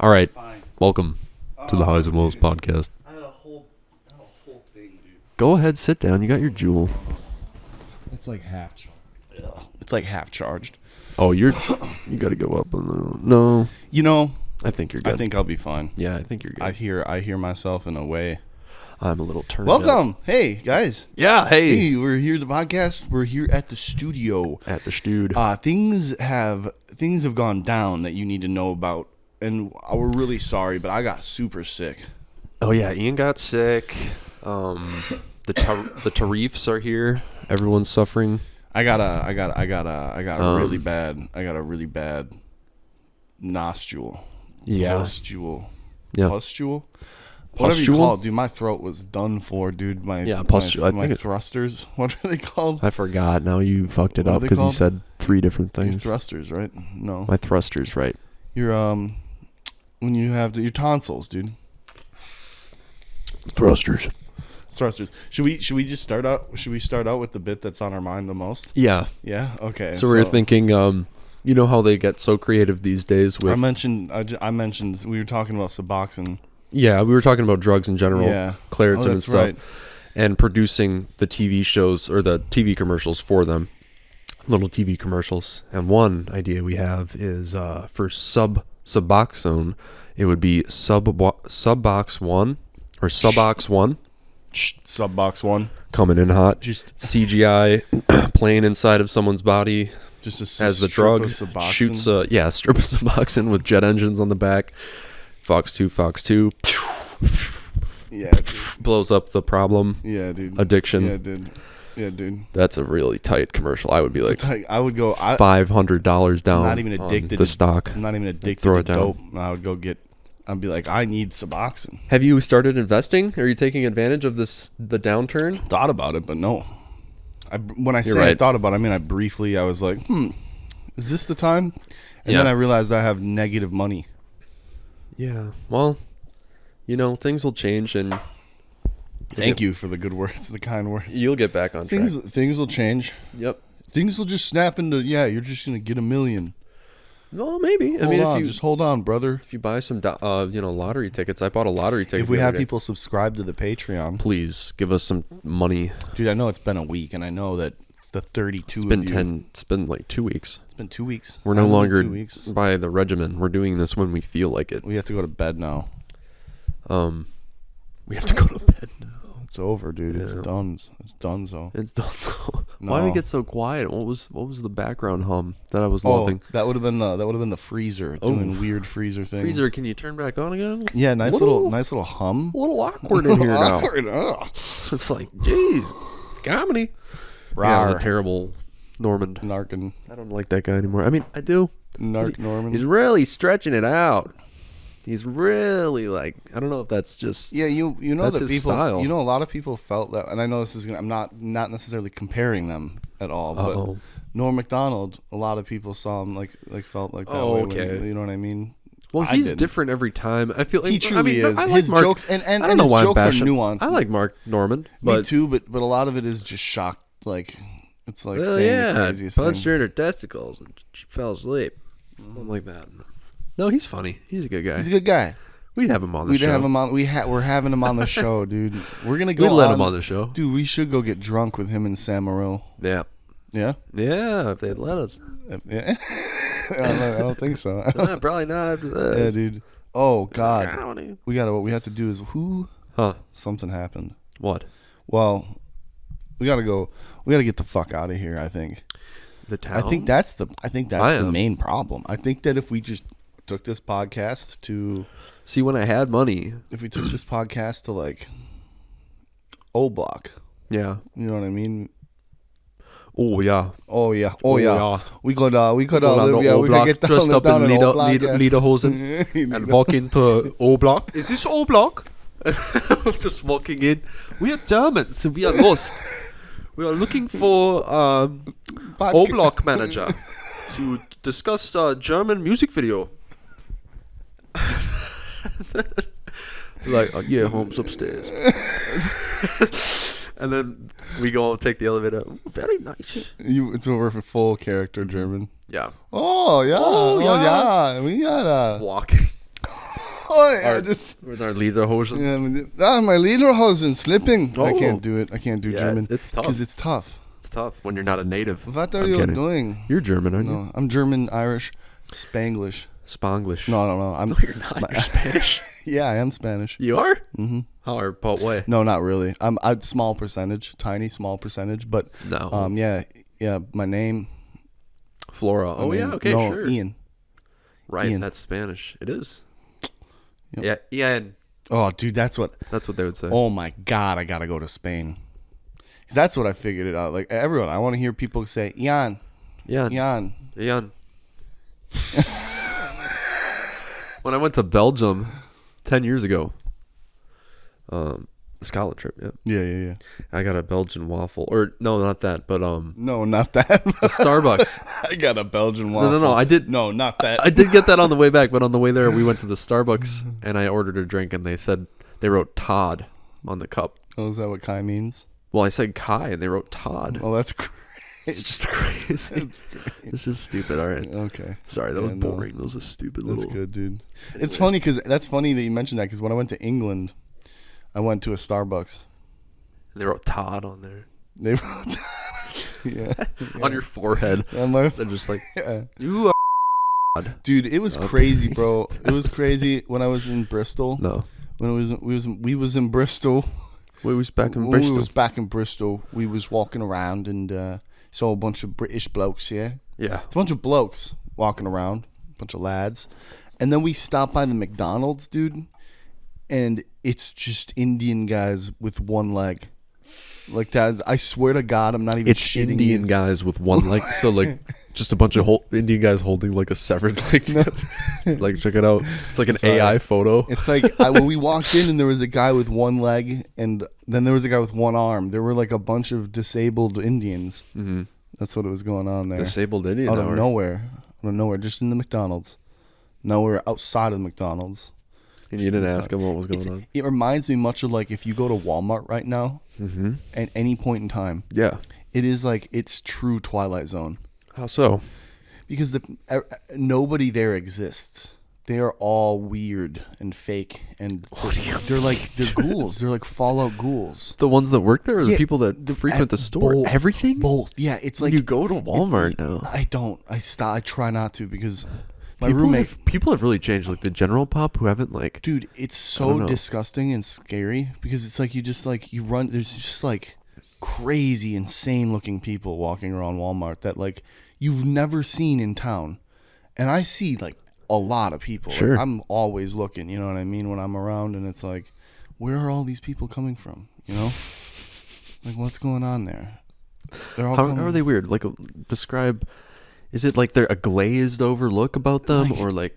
All right. Fine. Welcome to the Highs and Woes podcast. I had a whole thing, dude. Go ahead, sit down. You got your jewel. It's like half charged. It's like half charged. Oh, you got to go up on the... No. You know, I think you're good. I think I'll be fine. Yeah, I think you're good. I hear myself in a way. I'm a little turned up. Welcome. Hey, guys. Yeah, hey. Hey, we're here at the podcast. We're here at the studio. At the stude. Things have gone down that you need to know about. And we're really sorry, but I got super sick. Oh, yeah. Ian got sick. The Tarifs are here. Everyone's suffering. I got a really bad nostril. Yeah. Pustule. Yeah. Pustule? Whatever you call it, dude. My throat was done for, dude. pustule. I My think thrusters. What are they called? I forgot. Now you fucked it What are up they because you called? said 3 different Your things. thrusters, right? No. My thrusters, right. Your when you have your tonsils, dude. Thrusters. Thrusters. Should we just start out? Should we start out with the bit that's on our mind the most? Yeah. Yeah. Okay. So we were thinking, you know how they get so creative these days with... I mentioned we were talking about Suboxone. Yeah, we were talking about drugs in general, Yeah. Claritin and that's stuff, right. and producing the TV shows or the TV commercials for them, little TV commercials. And one idea we have is for Suboxone, it would be Subox One or Subox One. Subox One. Coming in hot. Just CGI playing inside of someone's body just as the strip drug of Suboxone. shoots a strip of Suboxone with jet engines on the back. Fox 2 Yeah, dude. blows up the problem. Yeah, dude. Addiction. Yeah, dude. That's a really tight commercial. I would be like I would go. $500 down. Not even addicted on the to stock. I'm not even addicted Throw to it down. dope. I would go get. I'd be like, I need Suboxone. Have you started investing? Are you taking advantage of the downturn? Thought about it, but no. When I say You're right. I thought about it, I mean I was like, is this the time? And then I realized I have negative money. Yeah. Well, things will change, and Thank you for the good words, the kind words. you'll get back on track. Things will change. Yep. Things will just snap into you're just gonna get $1 million. Well, maybe. Just hold on, brother. If you buy some lottery tickets, I bought a lottery ticket. If we the have other day. people subscribe to the Patreon, Please give us some money. dude. I know it's been a week, and I know that the 32 It's been of you. 10. It's been like 2 weeks. It's been 2 weeks. We're no Hasn't been longer 2 weeks. by the regimen. We're doing this when we feel like it. We have to go to bed now. We have to go to bed now. It's over, dude. It's Yeah. done. It's done. So. It's done. Why did No. it get so quiet? What was the background hum that I was loving? That would have been the freezer doing weird freezer things. Freezer, can you turn back on again? Yeah, nice little hum. A little awkward in here now. Awkward, ugh. It's like, jeez, comedy. Yeah, it was a Rawr. terrible Norman. Narkin. I don't like that guy anymore. I mean, I do. Narc Norman. He's really stretching it out. He's really like, I don't know if that's just. Yeah, you know That's that his people. style. You know, a lot of people felt that, and I know this is. I'm not necessarily comparing them at all, Uh-oh. but Norm Macdonald. A lot of people saw him like felt like that. Oh, way okay. you know what I mean? Well, I he's didn't. different every time. I feel like He truly is. I like His Mark, jokes and I don't know his why I'm jokes are bashing. nuanced. I like Mark Norman, Me but too, but a lot of it is just shocked. Like it's like well, saying the yeah, craziest punched thing. her in her testicles and she fell asleep, something like that. No, he's funny. He's a good guy. He's a good guy. We'd have him on the We'd show. have him on. We're having him on the show, dude. We're gonna go. We'd let him on the show. Dude, we should go get drunk with him and Sam Morril. Yeah, Yeah. yeah. If they'd let us. Yeah. I don't think so. Probably not after Yeah, this. dude. Oh God. Howdy. What we have to do is Huh? something happened. What? Well, we gotta go. We gotta get the fuck out of here. I think. The town? I think that's the am. main problem. I think that if we just took this podcast to See, when I had money, like O Block, yeah. you know what I mean? Oh yeah. Oh yeah. Oh, We could live. Yeah, we could get dressed down up in in O Block. Lederhosen and walk into O Block. Is this O Block? Just walking in. We are Germans and we are lost. We are looking for O Block manager to discuss German music video. Like, yeah, home's upstairs. And then we go take the elevator. Ooh, very nice. It's over for full character German. Yeah. Oh yeah. Oh, yeah. We got Walking. With our Lederhosen. My Lederhosen slipping. Oh. I can't do it. I can't do German. It's tough. Because it's tough. It's tough when you're not a native. What are you doing? You're German, aren't you? No, I'm German, Irish, Spanglish. Spanglish. No. No, you're not. You're Spanish. Yeah, I am Spanish. You are? Mm-hmm. How are what way? No, not really. I'm small percentage, tiny small percentage, but no. Yeah. My name. Flora. Oh yeah. Okay. No, sure. Ian. Right. Ian. That's Spanish. It is. Yep. Yeah. Ian. Oh, dude, that's what they would say. Oh my God, I gotta go to Spain. 'Cause that's what I figured it out. Like everyone, I want to hear people say Ian. Ian. When I went to Belgium 10 years ago, Scotland trip, Yeah. I got a Belgian waffle. Or, no, not that, but... No, not that. a Starbucks. I got a Belgian waffle. No, I did... No, not that. I did get that on the way back, but on the way there, we went to the Starbucks, and I ordered a drink, and they wrote Todd on the cup. Oh, is that what Kai means? Well, I said Kai, and they wrote Todd. Oh, that's great. It's just crazy. It's just stupid. All right. Okay. Sorry, that was boring. Those are stupid That's little... good, dude. Anyway. It's funny because that's funny that you mentioned that because when I went to England, I went to a Starbucks. And they wrote Todd on there. They wrote yeah. On your forehead. They're just like, yeah. You are Todd. Dude, it was crazy, bro. It was crazy when I was in Bristol. No. When we was in Bristol. We was back in Bristol. We was walking around and saw a bunch of British blokes, yeah? Yeah. It's a bunch of blokes walking around, a bunch of lads. And then we stopped by the McDonald's, dude, and it's just Indian guys with one leg. Like that, I swear to God, I'm not even it's shitting Indian you. guys with one leg. So, like, just a bunch of Indian guys holding, like, a severed leg. Like, check it out. It's like an AI photo. It's like, when we walked in and there was a guy with one leg, and then there was a guy with one arm. There were, like, a bunch of disabled Indians. Mm-hmm. That's what was going on there. Disabled Indian? Out of nowhere, just in the McDonald's. Nowhere outside of the McDonald's. And you didn't ask him what was going on? It reminds me much of, like, if you go to Walmart right now, at any point in time. Yeah. It is like, it's true Twilight Zone. How so? Because nobody there exists. They are all weird and fake, and they're ghouls. They're like Fallout ghouls. The ones that work there, or the people that frequent the store? Both, everything? Both. Yeah, it's like you go to Walmart now. I don't. I try not to because my people roommate. People have really changed. Like the general pop who haven't like. Dude, it's so disgusting and scary because it's like you run. There's just like crazy, insane looking people walking around Walmart that like you've never seen in town, and I see like a lot of people. Sure. Like, I'm always looking, you know what I mean, when I'm around, and it's like, where are all these people coming from? You know, like what's going on there? They're all how are they weird? Like describe. Is it like they're a glazed over look about them, or like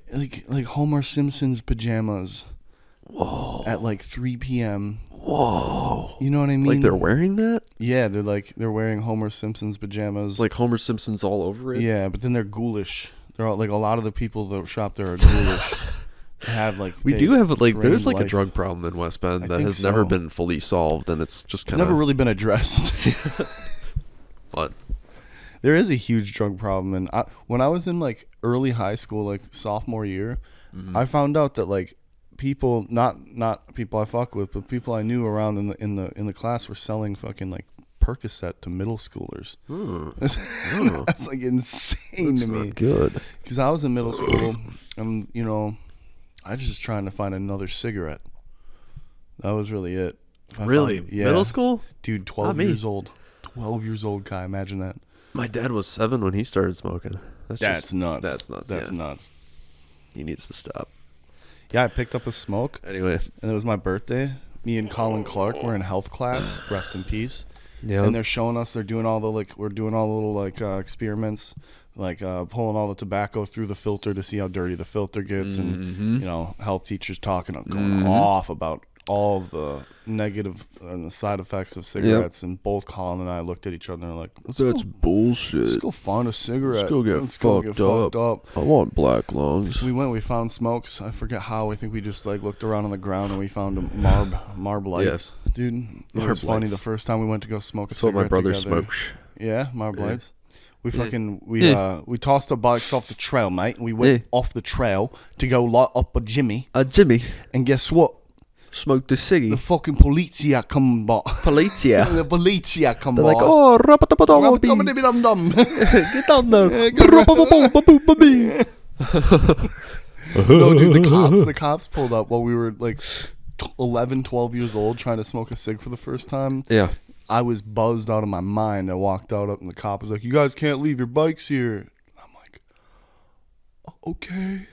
Homer Simpson's pajamas? Whoa! At like 3 p.m. Whoa! You know what I mean? Like they're wearing that? Yeah, they're wearing Homer Simpson's pajamas. Like Homer Simpson's all over it. Yeah, but then they're ghoulish. They're all, like a lot of the people that shop there are ghoulish. Have like we do have like there's like life. a drug problem in West Bend that has never been fully solved, and it's just kind of never really been addressed. What? There is a huge drug problem, and when I was in like early high school, like sophomore year, I found out that like people, not people I fuck with, but people I knew around in the class were selling fucking like Percocet to middle schoolers. That's like insane to me. Not good. Because I was in middle school, and you know, I was just trying to find another cigarette. That was really it. Really? Middle school? Dude, 12 years old. 12 years old, Kai. Imagine that. My dad was 7 when he started smoking. That's nuts. That's nuts. That's nuts. He needs to stop. Yeah, I picked up a smoke. Anyway. And it was my birthday. Me and Colin Clark were in health class. Rest in peace. Yeah. And they're showing us, we're doing all the little experiments, like pulling all the tobacco through the filter to see how dirty the filter gets. And, you know, health teachers going off about all of the negative and the side effects of cigarettes. And both Colin and I looked at each other and were like, that's bullshit. Let's go find a cigarette. Let's go get fucked up. I want black lungs. We found smokes. I forget how. I think we just like looked around on the ground and we found Marb lights. Yeah. Dude, it was funny the first time we went to go smoke a cigarette my brother together. smokes. Yeah, Marb lights. We tossed our bikes off the trail, mate. And we went off the trail to go light up a Jimmy. Jimmy. And guess what? Smoked a ciggy. The fucking polizia come by. Polizia. The polizia come They're by. like, oh, Dum-dum. get down there. No, dude, the cops pulled up while we were like 11, 12 years old trying to smoke a cig for the first time. Yeah. I was buzzed out of my mind. I walked out and the cop was like, you guys can't leave your bikes here. I'm like, okay.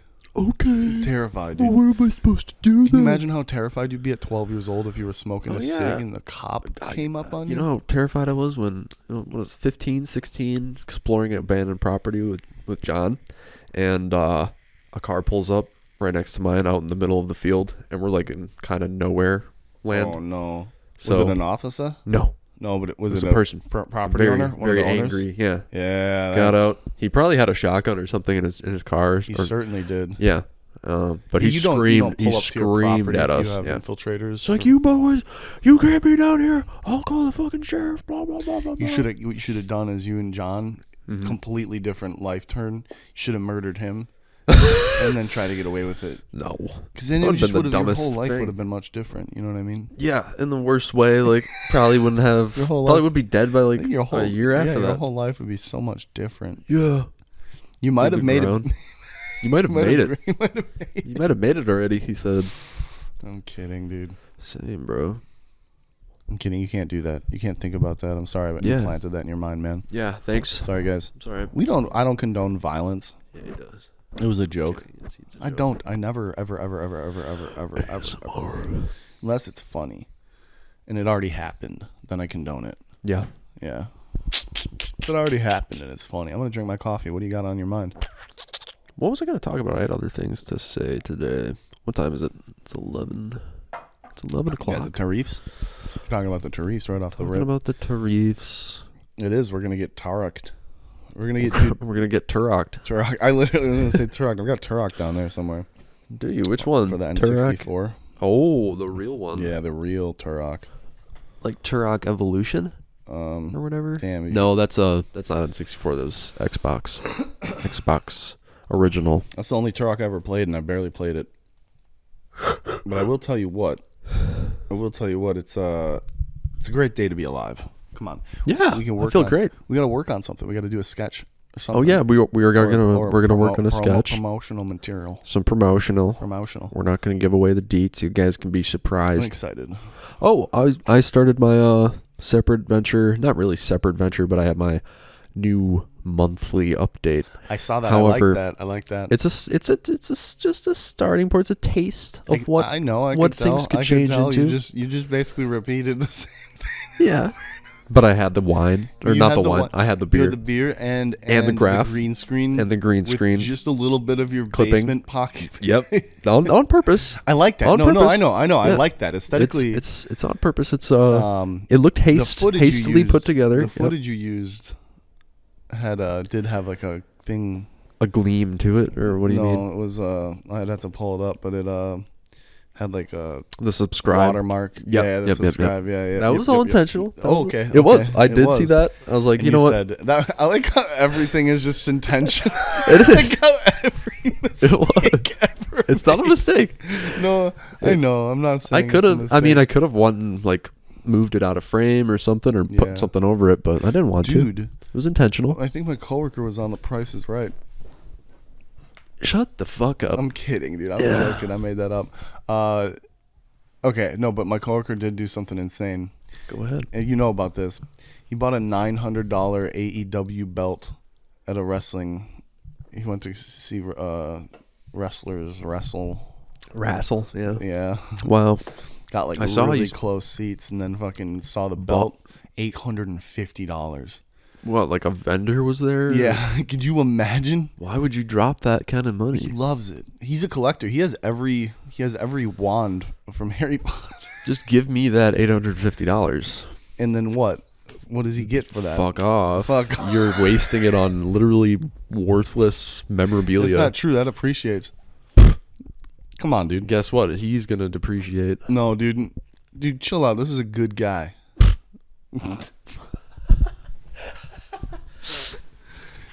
Terrified, dude. Well, what am I supposed to do then? Can you imagine how terrified you'd be at 12 years old if you were smoking a cig and the cop came up on you? You know how terrified I was when I was 15, 16, exploring abandoned property with John, and a car pulls up right next to mine out in the middle of the field, and we're like in kind of nowhere land. Oh, no. So, was it an officer? No. No, but it was a person. Property owner? Very angry, yeah. Yeah. Got out. He probably had a shotgun or something in his car. He certainly did. Yeah. But he screamed. He screamed at us. You have yeah. infiltrators. It's like, you boys, you can't be down here. I'll call the fucking sheriff. Blah blah blah blah. What you should have done is you and John, completely different life turn. You should have murdered him, and then try to get away with it. No, because then your whole life would have been much different. You know what I mean? Yeah, in the worst way. Like, probably wouldn't have. Probably would be dead by like a year after that. Your whole life would be so much different. Yeah, you might have made it. You might have made it. You might have made it already, he said. I'm kidding, dude. Same, bro. I'm kidding. You can't do that. You can't think about that. I'm sorry, but you planted that in your mind, man. Yeah, thanks. Sorry, guys. I'm sorry. I don't condone violence. Yeah, he does. It was a joke. It's a joke. I don't. I never, ever. Unless it's funny. And it already happened. Then I condone it. Yeah. Yeah. But it already happened and it's funny. I'm going to drink my coffee. What do you got on your mind? What was I going to talk about? I had other things to say today. What time is it? It's 11. It's 11 o'clock. Yeah, the tariffs. We're talking about the tariffs right off the rip. Talking about the tariffs. It is. We're going to get Taraked. We're going to get We're going to get Turoked. Turok. I literally was going to say Turok. I've got Turok down there somewhere. Do you? Which one? For the N64. Oh, the real one. Yeah, the real Turok. Like Turok Evolution? Or whatever? Damn. No, that's not N64. That's Xbox. Xbox original. That's the only Turok I ever played, and I barely played it. But I will tell you what. It's a great day to be alive. Come on. Yeah, we can work. I feel great. We got to work on something. We got to do a sketch or something. Oh yeah, we're gonna work on a sketch. Promotional material. Some promotional. We're not gonna give away the deets. You guys can be surprised. I'm excited. Oh, I started my separate venture. Not really separate venture, but I have my new monthly update. I saw that. However, I like that. It's just a starting point. It's a taste of what I know. What things could change into. You just basically repeated the same thing. Yeah. But I had the wine, or not the wine. I had the beer. You had the beer and the graph, the green screen, with just a little bit of your clipping. Basement pocket. Yep, on purpose. I like that. No, I know. Yeah. I like that aesthetically. It's on purpose. It's it looked hastily put together. The footage you used did have like a thing, a gleam to it, or what do you mean? No, it was I'd have to pull it up, but it had like a the subscribe watermark. Yep, the subscribe. Yeah. That was all intentional. Okay. It was. I did see that. I was like, you know what? That, I like how everything is just intentional. It is. Like how every mistake ever it's not a mistake. No, I know. I'm not saying I could have. I mean, I could have moved it out of frame or something, or put something over it, but I didn't want to. It was intentional. I think my coworker was on The Price is Right. Shut the fuck up. I'm kidding, dude. I'm joking. I made that up. Okay, no, but my coworker did do something insane. Go ahead. And you know about this. He bought a $900 AEW belt at a wrestling. He went to see wrestlers wrestle. Wrestle, yeah. Yeah. Wow. Got like really close seats, and then fucking saw the belt. $850. What, like a vendor was there? Yeah. Could you imagine? Why would you drop that kind of money? He loves it. He's a collector. He has every wand from Harry Potter. Just give me that $850. And then what? What does he get for that? Fuck off. You're wasting it on literally worthless memorabilia. That's not true. That appreciates. Come on, dude. Guess what? He's going to depreciate. No, dude. Dude, chill out. This is a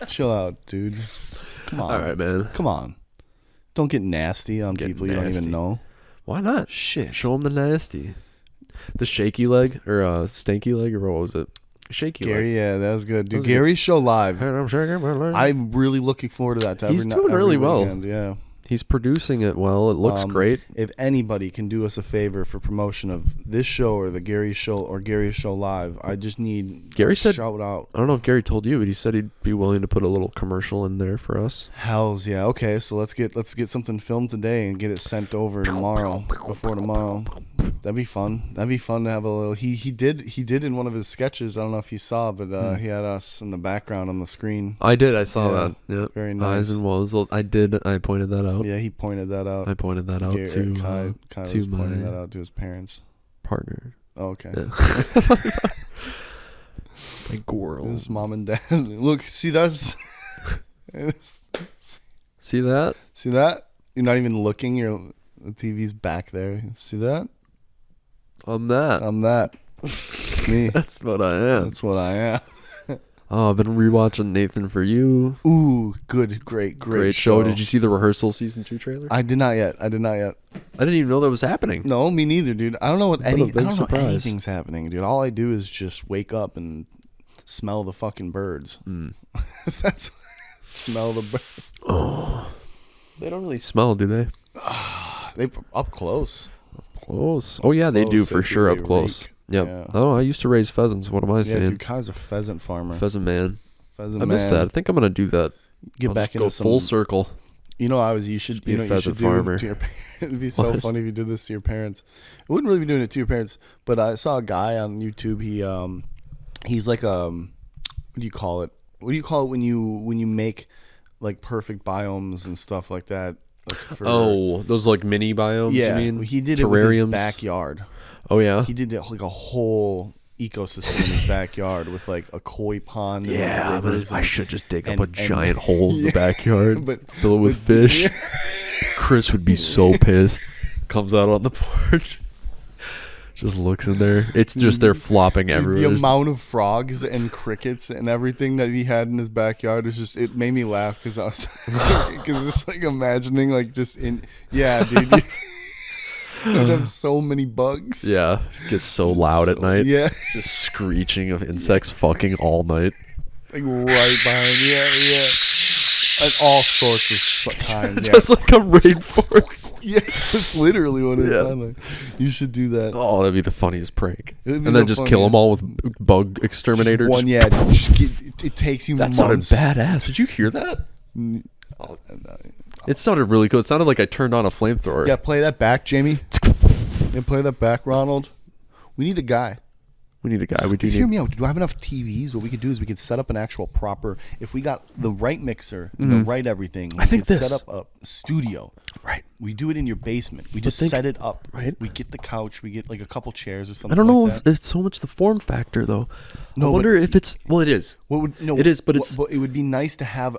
Chill out, dude. Come on. All right, man. Come on. Don't get nasty on people you don't even know. Why not? Shit. Show them the nasty. The shaky leg or stanky leg or what was it? Shaky Gary, leg. yeah, that was good, dude. Gary's show live. I'm shaking my leg. I'm really looking forward to that. He's doing really well. Yeah. He's producing it well. It looks great. If anybody can do us a favor for promotion of this show or the Gary show or Gary's show live, I just need Gary said, shout out. I don't know if Gary told you, but he said he'd be willing to put a little commercial in there for us. Hells yeah. Okay, so let's get something filmed today and get it sent over tomorrow. Before tomorrow. That'd be fun. That'd be fun to have a little. He did in one of his sketches. I don't know if you saw, but he had us in the background on the screen. I did. I saw that. Yeah. Very nice. Eyes and Woes. I did. I pointed that out. Yeah, he pointed that out. I pointed that out Kai was to pointing my that out to his parents. partner. Oh, okay. Yeah. My girl. His mom and dad. Look, see that's. See that? See that? You're not even looking. The TV's back there. See that? I'm that. I'm that. Me. That's what I am. That's what I am. Oh, I've been rewatching Nathan For You. Ooh, good, great show. Did you see the rehearsal season 2 trailer? I did not yet. I didn't even know that was happening. No, me neither, dude. I don't know I don't know surprise. anything's happening, dude. All I do is just wake up and smell the fucking birds. That's smell the birds. Oh, they don't really smell, do they? They up close. Close. Oh yeah, they do for sure up close. Yep. Yeah. Oh, I used to raise pheasants. What am I saying? Yeah, dude, Kai's a pheasant farmer. Pheasant man. Pheasant I miss that. I think I'm gonna do that. Get I'll back just into go some full circle. You know, you should be a pheasant farmer. It'd be so funny if you did this to your parents. It wouldn't really be doing it to your parents, but I saw a guy on YouTube. He's like what do you call it? What do you call it when you make like perfect biomes and stuff like that? Like those like mini biomes. Yeah, you mean? he did terrariums? It with his backyard. Oh yeah, he did like a whole ecosystem in his backyard with like a koi pond. Yeah, but I should just dig up a giant hole in the backyard, fill it with fish. Yeah. Chris would be so pissed. Comes out on the porch, just looks in there. It's just they're flopping everywhere. The amount of frogs and crickets and everything that he had in his backyard is just, it made me laugh because I was it's like imagining like just dude. You'd have so many bugs. Yeah, it gets so loud at night. Yeah, just screeching of insects fucking all night. Like right behind. Yeah. And all sorts of kinds. Just like a rainforest. Yeah, that's literally what it sounds like. You should do that. Oh, that'd be the funniest prank. And then just kill them all with bug exterminator. Just one, it takes you months. That sounded badass. Did you hear that? Oh, it sounded really cool. It sounded like I turned on a flamethrower. Yeah, play that back, Jamie. And play that back, Ronald. We need a guy. We need a guy. We do. Hear me out. Do I have enough TVs? What we could do is we could set up an actual proper. If we got the right mixer and the right everything, we could set up a studio. Right. We do it in your basement. We just set it up. Right. We get the couch. We get like a couple chairs or something. I don't know like if it's so much the form factor though. No, I wonder if it's. Well, it is. It is, but it's. But it would be nice to have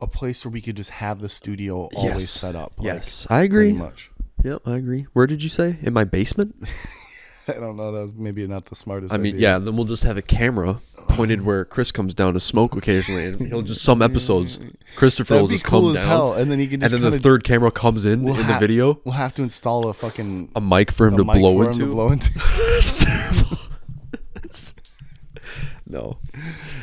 a place where we could just have the studio always set up. Yes, I agree. Pretty much. Yep, I agree. Where did you say? In my basement? I don't know. That was maybe not the smartest. I mean, yeah. Then we'll just have a camera pointed where Chris comes down to smoke occasionally, and he'll just some episodes. Christopher will just come down, hell. And then he can just. And then the third camera comes in the video. We'll have to install a mic for him to blow into. It's terrible. No,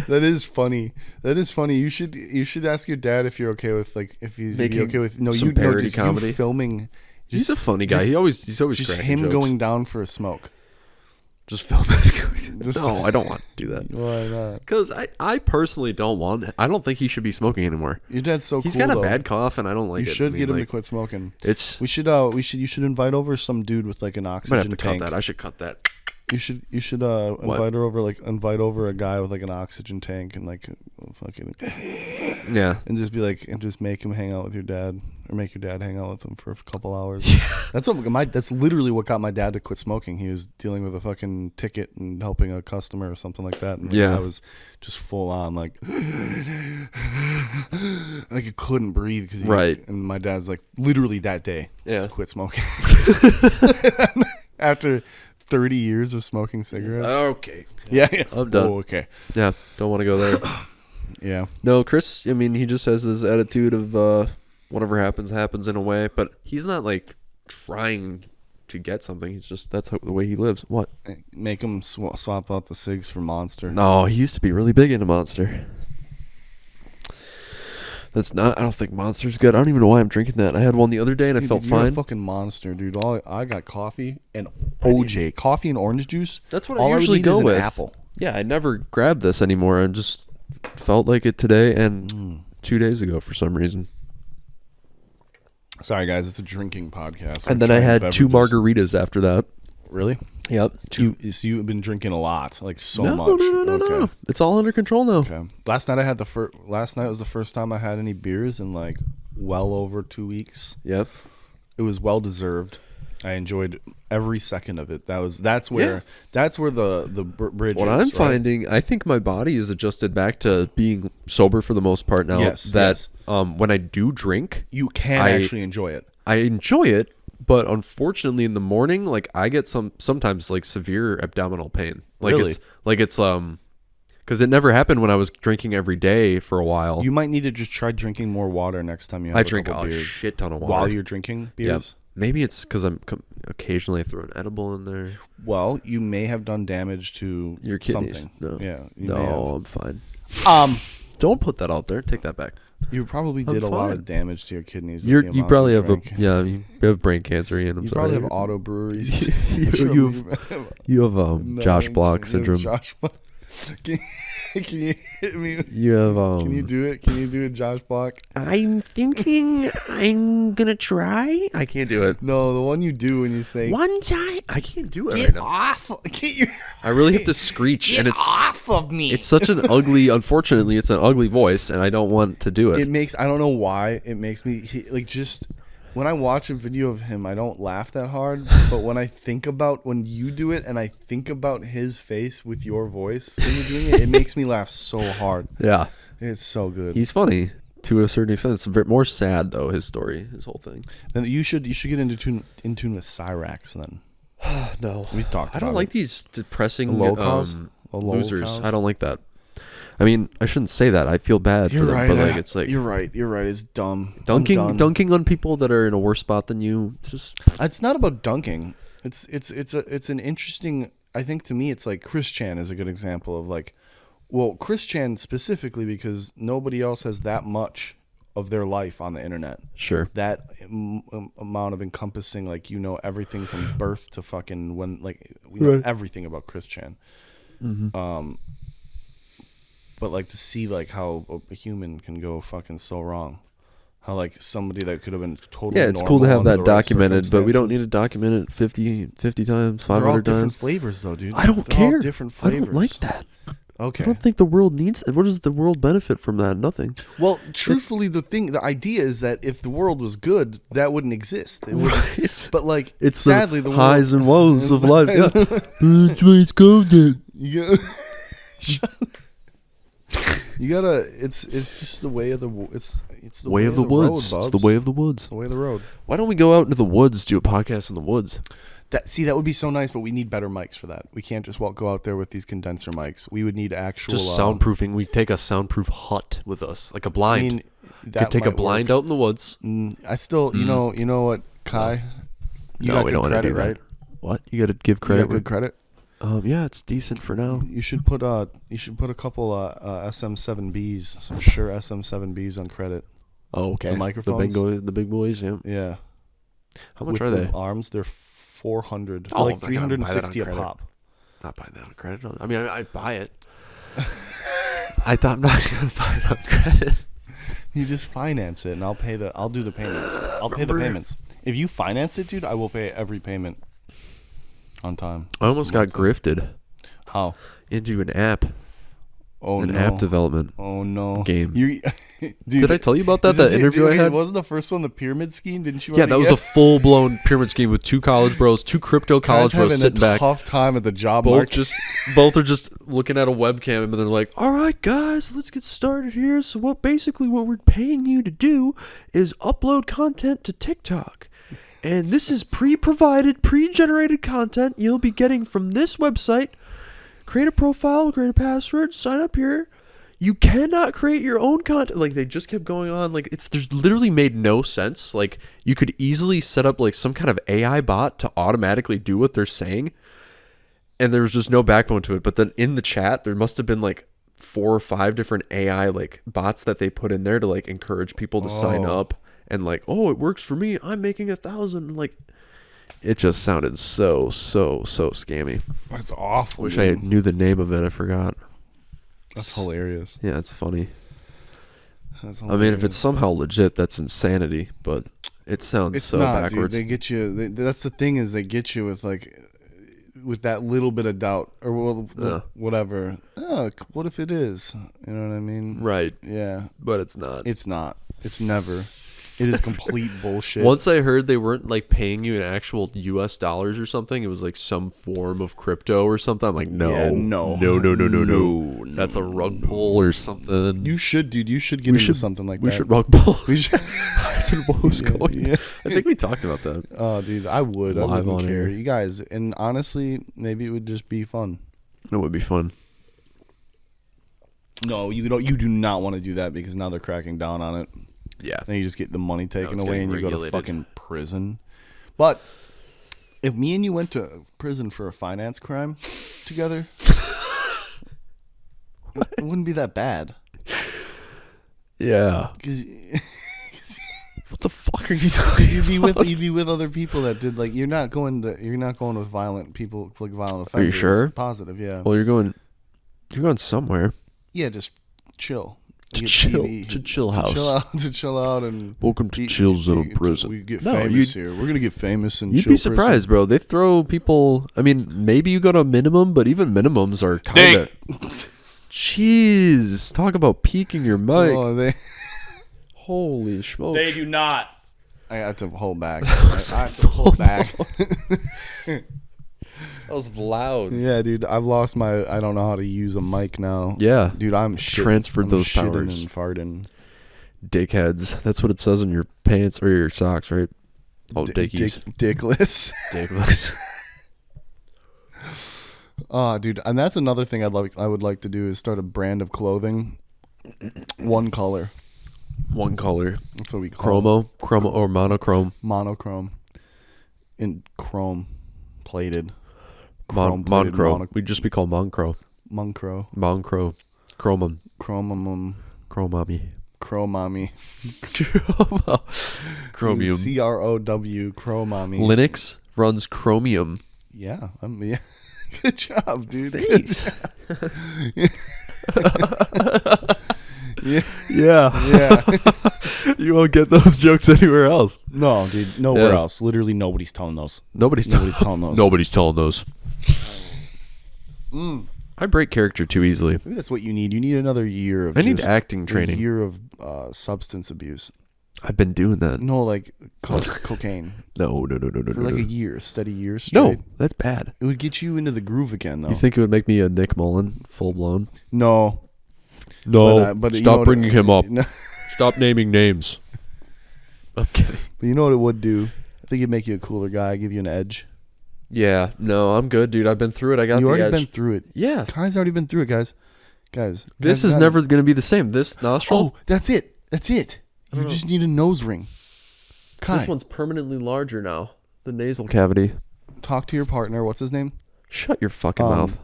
that is funny. You should ask your dad if you're okay with if he's okay with parody comedy. You filming. He's a funny guy. He's always just him jokes. Going down for a smoke. Just film it. No, I don't want to do that. Why not? Because I personally don't want. I don't think he should be smoking anymore. Your dad's so He's cool. got a bad cough, and I don't like it. You should get him to quit smoking. You should invite over some dude with like an oxygen tank. I might have to tank. cut that. I should cut that. You should invite over a guy with like an oxygen tank and like fucking and just be like and just make him hang out with your dad or make your dad hang out with him for a couple hours. Yeah. That's literally what got my dad to quit smoking. He was dealing with a fucking ticket and helping a customer or something like that. And I was just full on like he couldn't breathe because and my dad's like literally that day just quit smoking after 30 years of smoking cigarettes. Okay. Yeah. I'm done. Oh, okay. Yeah. Don't want to go there. Yeah. No, Chris, I mean, he just has this attitude of whatever happens in a way, but he's not like trying to get something. He's just, that's the way he lives. What? Make him swap out the cigs for Monster. No, he used to be really big into Monster. That's not, I don't think Monster's good. I don't even know why I'm drinking that. I had one the other day and I felt fine. You're a fucking monster, dude. I got coffee and OJ. Coffee and orange juice. That's what I usually go with. Apple. Yeah, I never grab this anymore. I just felt like it today and 2 days ago for some reason. Sorry, guys. It's a drinking podcast. And then I had 2 margaritas after that. Really? Yep. So you've been drinking a lot, like much. No. It's all under control now. Okay. Last night was the first time I had any beers in like well over 2 weeks. Yep. It was well deserved. I enjoyed every second of it. That's where the bridge. What I'm finding, I think my body is adjusted back to being sober for the most part now. Yes. When I do drink, you can actually enjoy it. I enjoy it. But unfortunately, in the morning, like I get sometimes like severe abdominal pain. Like really? It's because it never happened when I was drinking every day for a while. You might need to just try drinking more water next time you have I a drink couple a beers. shit ton of water while you're drinking beers. Yep. Maybe it's because I'm occasionally I throw an edible in there. Well, you may have done damage to your kidnees. Something. No, yeah, no, I'm fine. Don't put that out there. Take that back. You probably did a lot of damage to your kidneys. You probably have you have brain cancer, Ian. You probably have auto breweries. you have Josh Block syndrome. Josh Block. Can you hit me? You have Can you do it? Can you do it, Josh Block? I'm thinking I'm gonna try. I can't do it. No, the one you do when you say one time. I can't do it. Get right now. off! I really have to screech, Get and it's off of me. It's such an ugly. Unfortunately, it's an ugly voice, and I don't want to do it. I don't know why it makes me just. When I watch a video of him, I don't laugh that hard. But when I think about when you do it and I think about his face with your voice when you're doing it, it makes me laugh so hard. Yeah. It's so good. He's funny to a certain extent. It's a bit more sad, though, his story, his whole thing. Then you should get in tune with Cyrax then. No. We talked about I don't like these depressing losers. Cows? I don't like that. I mean, I shouldn't say that. I feel bad for them, right, but like it's like you're right. It's dumb. Dunking on people that are in a worse spot than you. It's not about dunking. It's an interesting. I think to me, it's like Chris Chan is a good example of like, well, Chris Chan specifically because nobody else has that much of their life on the internet. Sure. That amount of encompassing, like everything from birth to fucking when, like we know everything about Chris Chan. Mm-hmm. But like to see like how a human can go fucking so wrong, how like somebody that could have been totally it's cool to have that documented, but we don't need to document it 50 times, 500 They're all times. Different flavors though, dude. I don't They're care. All different flavors. I don't like that. Okay. I don't think the world needs it. What does the world benefit from that? Nothing. Well, truthfully, the idea is that if the world was good, that wouldn't exist. It wouldn't, but like, it's sadly, the highs and woes of life. Yeah. It's golden. You gotta. It's just the way of the. It's the way of the woods. Road, it's the way of the woods. It's the way of the road. Why don't we go out into the woods, do a podcast in the woods? That would be so nice, but we need better mics for that. We can't just go out there with these condenser mics. We would need actual just soundproofing. We take a soundproof hut with us, like a blind. I mean, you could take a blind out in the woods. I still, you know what, Kai? You got good credit, right? What? You got to give credit. You got good credit. Yeah, it's decent for now. You should put a couple SM7Bs, some Shure SM7Bs on credit. Oh, okay. The microphones, the big boys, yeah. Yeah. How much are they? Arms, they're 400, like 360 a pop. Not buying that on credit. I mean, I'd buy it. I thought I'm not gonna buy it on credit. You just finance it, and I'll do the payments. I'll pay the payments. If you finance it, dude, I will pay every payment on time. I almost got grifted. How? Into an app. Oh, an app development. Oh no. Game. Dude, did I tell you about that? That interview I had. Wasn't the first one the pyramid scheme? Didn't you? Yeah, that was a full blown pyramid scheme with two college bros, two crypto college bros sitting back. Tough time at the job market. Both are just looking at a webcam and they're like, "All right, guys, let's get started here. So what we're paying you to do is upload content to TikTok." And this is pre-provided, pre-generated content you'll be getting from this website. Create a profile, create a password, sign up here. you cannot create your own content. Like, they just kept going on. Like, there's literally made no sense. Like, you could easily set up like some kind of AI bot to automatically do what they're saying, and there was just no backbone to it. But then in the chat, there must have been like 4 or 5 different AI like bots that they put in there to like encourage people to sign up, and like, oh, it works for me, I'm making 1,000. Like, it just sounded so scammy. That's awful. Wish I knew the name of it. I forgot. That's hilarious. Yeah, it's funny. That's I mean, if it's somehow legit, that's insanity. But it sounds it's so not, backwards. Dude. They get you. That's the thing, is they get you with like, with that little bit of doubt or whatever. Oh, what if it is? You know what I mean? Right. Yeah. But it's not. It's not. It's never. It is complete bullshit. Once I heard they weren't like paying you in actual US dollars or something, it was like some form of crypto or something. I'm like, no. That's a rug pull or something. You should, dude. You should get into something like that. We should rug pull. We should. I said, what was going? Yeah. I think we talked about that. Oh, dude, I would. I Live wouldn't on care. air. You guys, and honestly, maybe it would just be fun. It would be fun. No, you don't. You do not want to do that, because now they're cracking down on it. Yeah. Then you just get the money taken it's away getting and you go to regulated. fucking prison. But if me and you went to prison for a finance crime together, it wouldn't be that bad. Yeah. Because What the fuck are you talking about? you'd be with other people that did, like, you're not going with violent people, like violent offenders. Are you sure? Positive, yeah. Well, you're going somewhere. Yeah, just chill. To You get chill. TV, To chill house. to chill out and Welcome to Chill Zone Prison. We get No, famous here. We're gonna get famous and You'd chill be surprised, bro. They throw people. I mean, maybe you go to a minimum, but even minimums are kind of. Jeez, talk about peaking your mic. Oh, Holy smokes! they do not. I have to hold back. I have to hold back. That was loud. Yeah, dude. I've lost my. I don't know how to use a mic now. Yeah, dude. I'm shitting. transferred I'm those shitting powers. and farting. Dickheads. That's what it says on your pants or your socks, right? Oh, dickies. Dickless. Dickless. Oh, dude. And that's another thing I would like to do is start a brand of clothing. One color. One color. That's what we call Chromo or monochrome. monochrome. In chrome plated. Monchrome. We'd just be called Moncro. Moncro. Moncro. Chromum. Chromum. Chromami. Chromami. Chromium. CROW. Chromami. Linux runs Chromium. Yeah. Yeah. Good job, dude. Thanks. Yeah. Yeah. You won't get those jokes anywhere else. No, dude. Nowhere else. Literally nobody's telling those. Nobody's telling those. Nobody's telling those. I break character too easily. Maybe that's what you need. You need another year of I need acting training. A year of substance abuse. I've been doing that. No, like cocaine. No. For like a year, a steady year straight. No, that's bad. It would get you into the groove again, though. You think it would make me a Nick Mullen, full blown? No. No. But Stop bringing him up. No. Stop naming names. I'm kidding. But you know what it would do? I think it'd make you a cooler guy, give you an edge. Yeah. No, I'm good, dude. I've been through it. I got You the already edge. been through it. Yeah. Kai's already been through it, guys. Guys. This is never going to be the same. This nostril. Oh, that's it. That's it. You just need a nose ring. Kai, This one's permanently larger now. The nasal cavity. talk to your partner. What's his name? Shut your fucking mouth.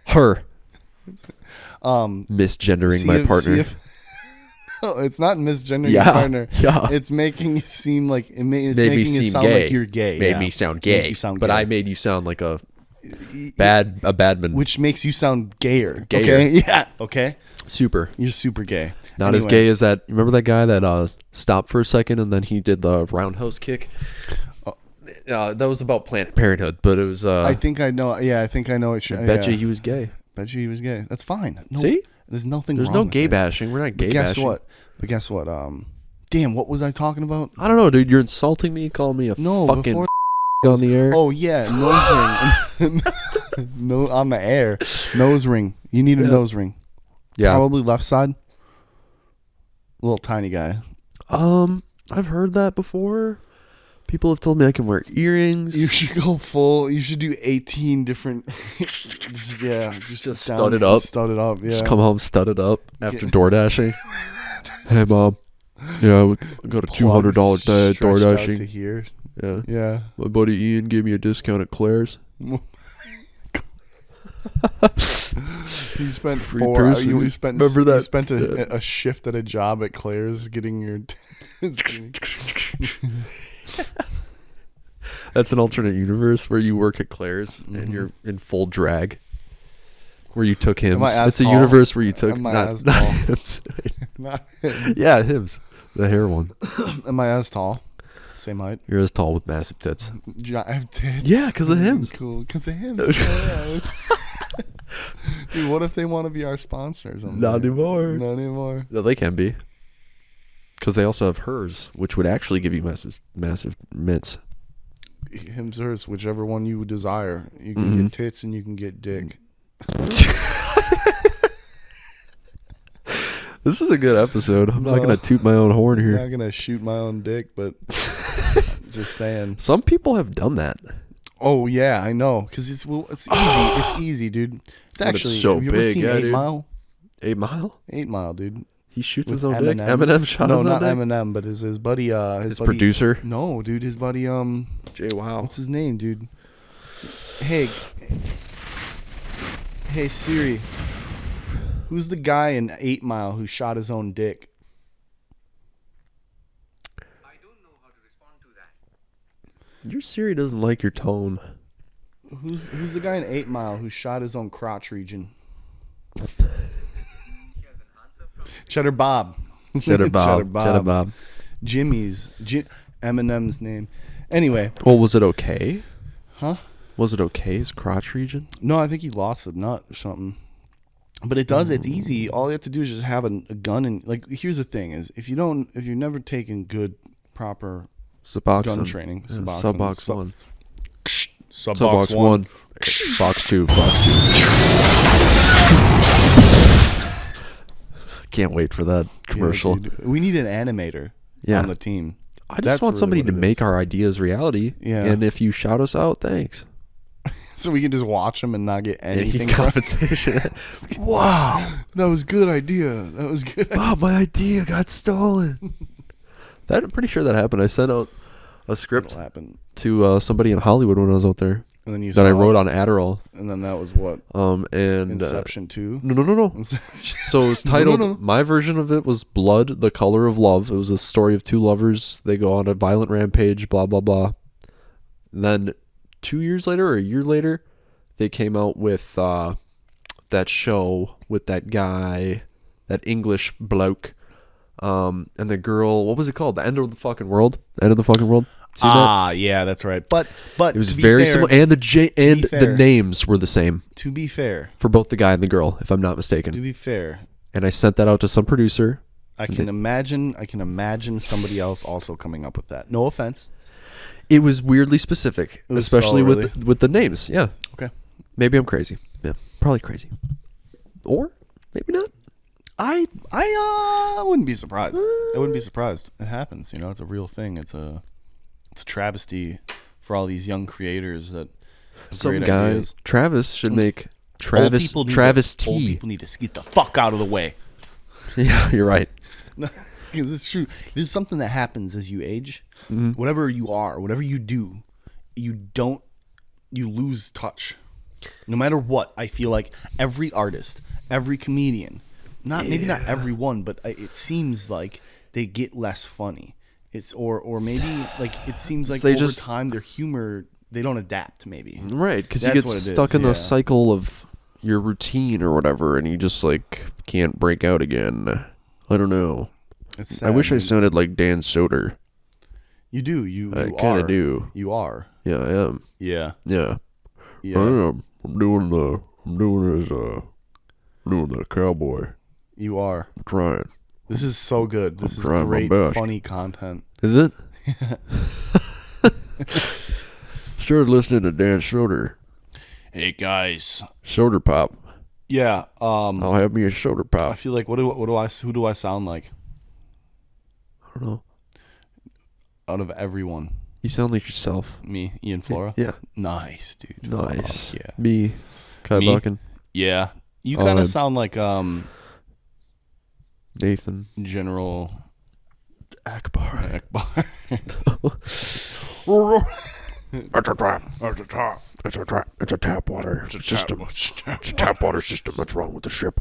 Her. Misgendering my partner. No, it's not misgendering Yeah, your partner. yeah. It's making you seem like it's Made me making you seem sound gay. like you're gay. Made yeah. me sound Made gay. you sound but gay. I made you sound like a badman. Which makes you sound gayer. Gayer. Okay? Yeah. Okay. Super. You're super gay. Not as gay as that. Remember that guy that stopped for a second and then he did the roundhouse kick? That was about Planned Parenthood, but it was. I think I know. Yeah, I think I know. I bet you he was gay. Bet you he was gay. That's fine. No, See? there's nothing. There's wrong no with gay it. bashing. We're not gay bashing. But guess what? Damn, what was I talking about? I don't know, dude. You're insulting me, calling me a fucking before on the air. Oh yeah, nose ring. No, on the air. Nose ring. You need a nose ring. Yeah. Probably left side. Little tiny guy. I've heard that before, People have told me I can wear earrings. You should go full. You should do 18 different. Just stud it up. Stud it up. Yeah. Just come home studded up after door dashing. Hey, Mom. Yeah, we got a $200 day at door Stretched out to dashing. here. Yeah. Yeah. My buddy Ian gave me a discount at Claire's. You spent Free 4 hours. person. You spent. Remember that? You spent a shift at a job at Claire's getting your. That's an alternate universe where you work at Claire's and you're in full drag. Where you took Hims. It's a universe where you took not Hims. Not him. Yeah, Hims. The hair one. Am I as tall? Same height. You're as tall with massive tits. I have tits. Yeah, because of Hims. Cool, because of Hims. Yeah. Dude, what if they want to be our sponsors? Not anymore. Not anymore. No, they can be. Because they also have hers, which would actually give you massive mitts. Hims, hers, whichever one you desire. You can get tits and you can get dick. This is a good episode. I'm not going to toot my own horn I'm here. not gonna shoot my own dick, but just saying. Some people have done that. Oh yeah, I know, because it's easy. It's easy, dude. It's But actually it's so have you ever big, seen yeah, 8 dude. Mile? 8 Mile? 8 Mile, dude. He shoots With his own dick. Eminem shot No, his own not dick? Eminem, but his buddy. His buddy, producer. No, dude, his buddy. Jay Wow. What's his name, dude? Hey Siri. Who's the guy in 8 Mile who shot his own dick? I don't know how to respond to that. Your Siri doesn't like your tone. Who's the guy in 8 Mile who shot his own crotch region? Here's an answer from Cheddar Bob. Cheddar Bob. Jimmy's. Eminem's name. Anyway. Well, was it okay? Huh? Was it okay, his crotch region? No, I think he lost a nut or something. But it does. It's easy. All you have to do is just have a gun. And like, here's the thing: is if you've never taken good, proper gun training, Subox One. Subox One. Fox 2. Can't wait for that commercial. Yeah, we need an animator on the team. I just want somebody to make our ideas reality. Yeah. And if you shout us out, thanks. So we can just watch them and not get anything compensation. Wow, that was a good idea. That was good. Bob, my idea got stolen. I'm pretty sure that happened. I sent out a script to somebody in Hollywood when I was out there. And then I wrote on Adderall. And then that was what? And Inception 2? No. So it was titled, my version of it was Blood, the Color of Love. It was a story of two lovers. They go on a violent rampage, blah, blah, blah. And then 2 years later or a year later, they came out with that show with that guy, that English bloke, and the girl. What was it called? The End of the Fucking World? End of the Fucking World? See that? Yeah, that's right. But it was very similar, and the names were the same. To be fair, for both the guy and the girl, if I'm not mistaken. To be fair, and I sent that out to some producer. I can imagine somebody else also coming up with that. No offense. It was weirdly specific, especially with the names. Yeah. Okay. Maybe I'm crazy. Yeah, probably crazy. Or maybe not. I wouldn't be surprised. I wouldn't be surprised. It happens. You know, it's a real thing. It's a travesty for all these young creators that have some great guy ideas. Travis should make Travis Old people need to get the fuck out of the way. Yeah, you're right. Because it's true. There's something that happens as you age. Mm-hmm. Whatever you are, whatever you do, you lose touch. No matter what, I feel like every artist, every comedian, maybe not everyone, but it seems like they get less funny. It's or maybe like it seems like over time their humor, they don't adapt maybe. Right, because you get stuck in the cycle of your routine or whatever, and you just like can't break out again. I don't know. It's sad, I wish I sounded like Dan Soder. You do. You kind of do. You are. Yeah, I am. Yeah. Yeah. Yeah. I am. I'm doing the cowboy. You are. I'm trying. This is so good. This is great, funny content. Is it? Started listening to Dan Soder. Hey guys. Soder pop. Yeah. I'll have me a soda pop. I feel like who do I sound like? I don't know. Out of everyone. You sound like yourself. Me, Ian Flora. Yeah. Nice, dude. Nice. Fuck yeah. Me, Kai Me? Buckin. Yeah. You kind of sound like Nathan. General Akbar. It's a trap. It's a trap. It's a trap. It's a tap water system. It's a tap water system. What's wrong with the ship?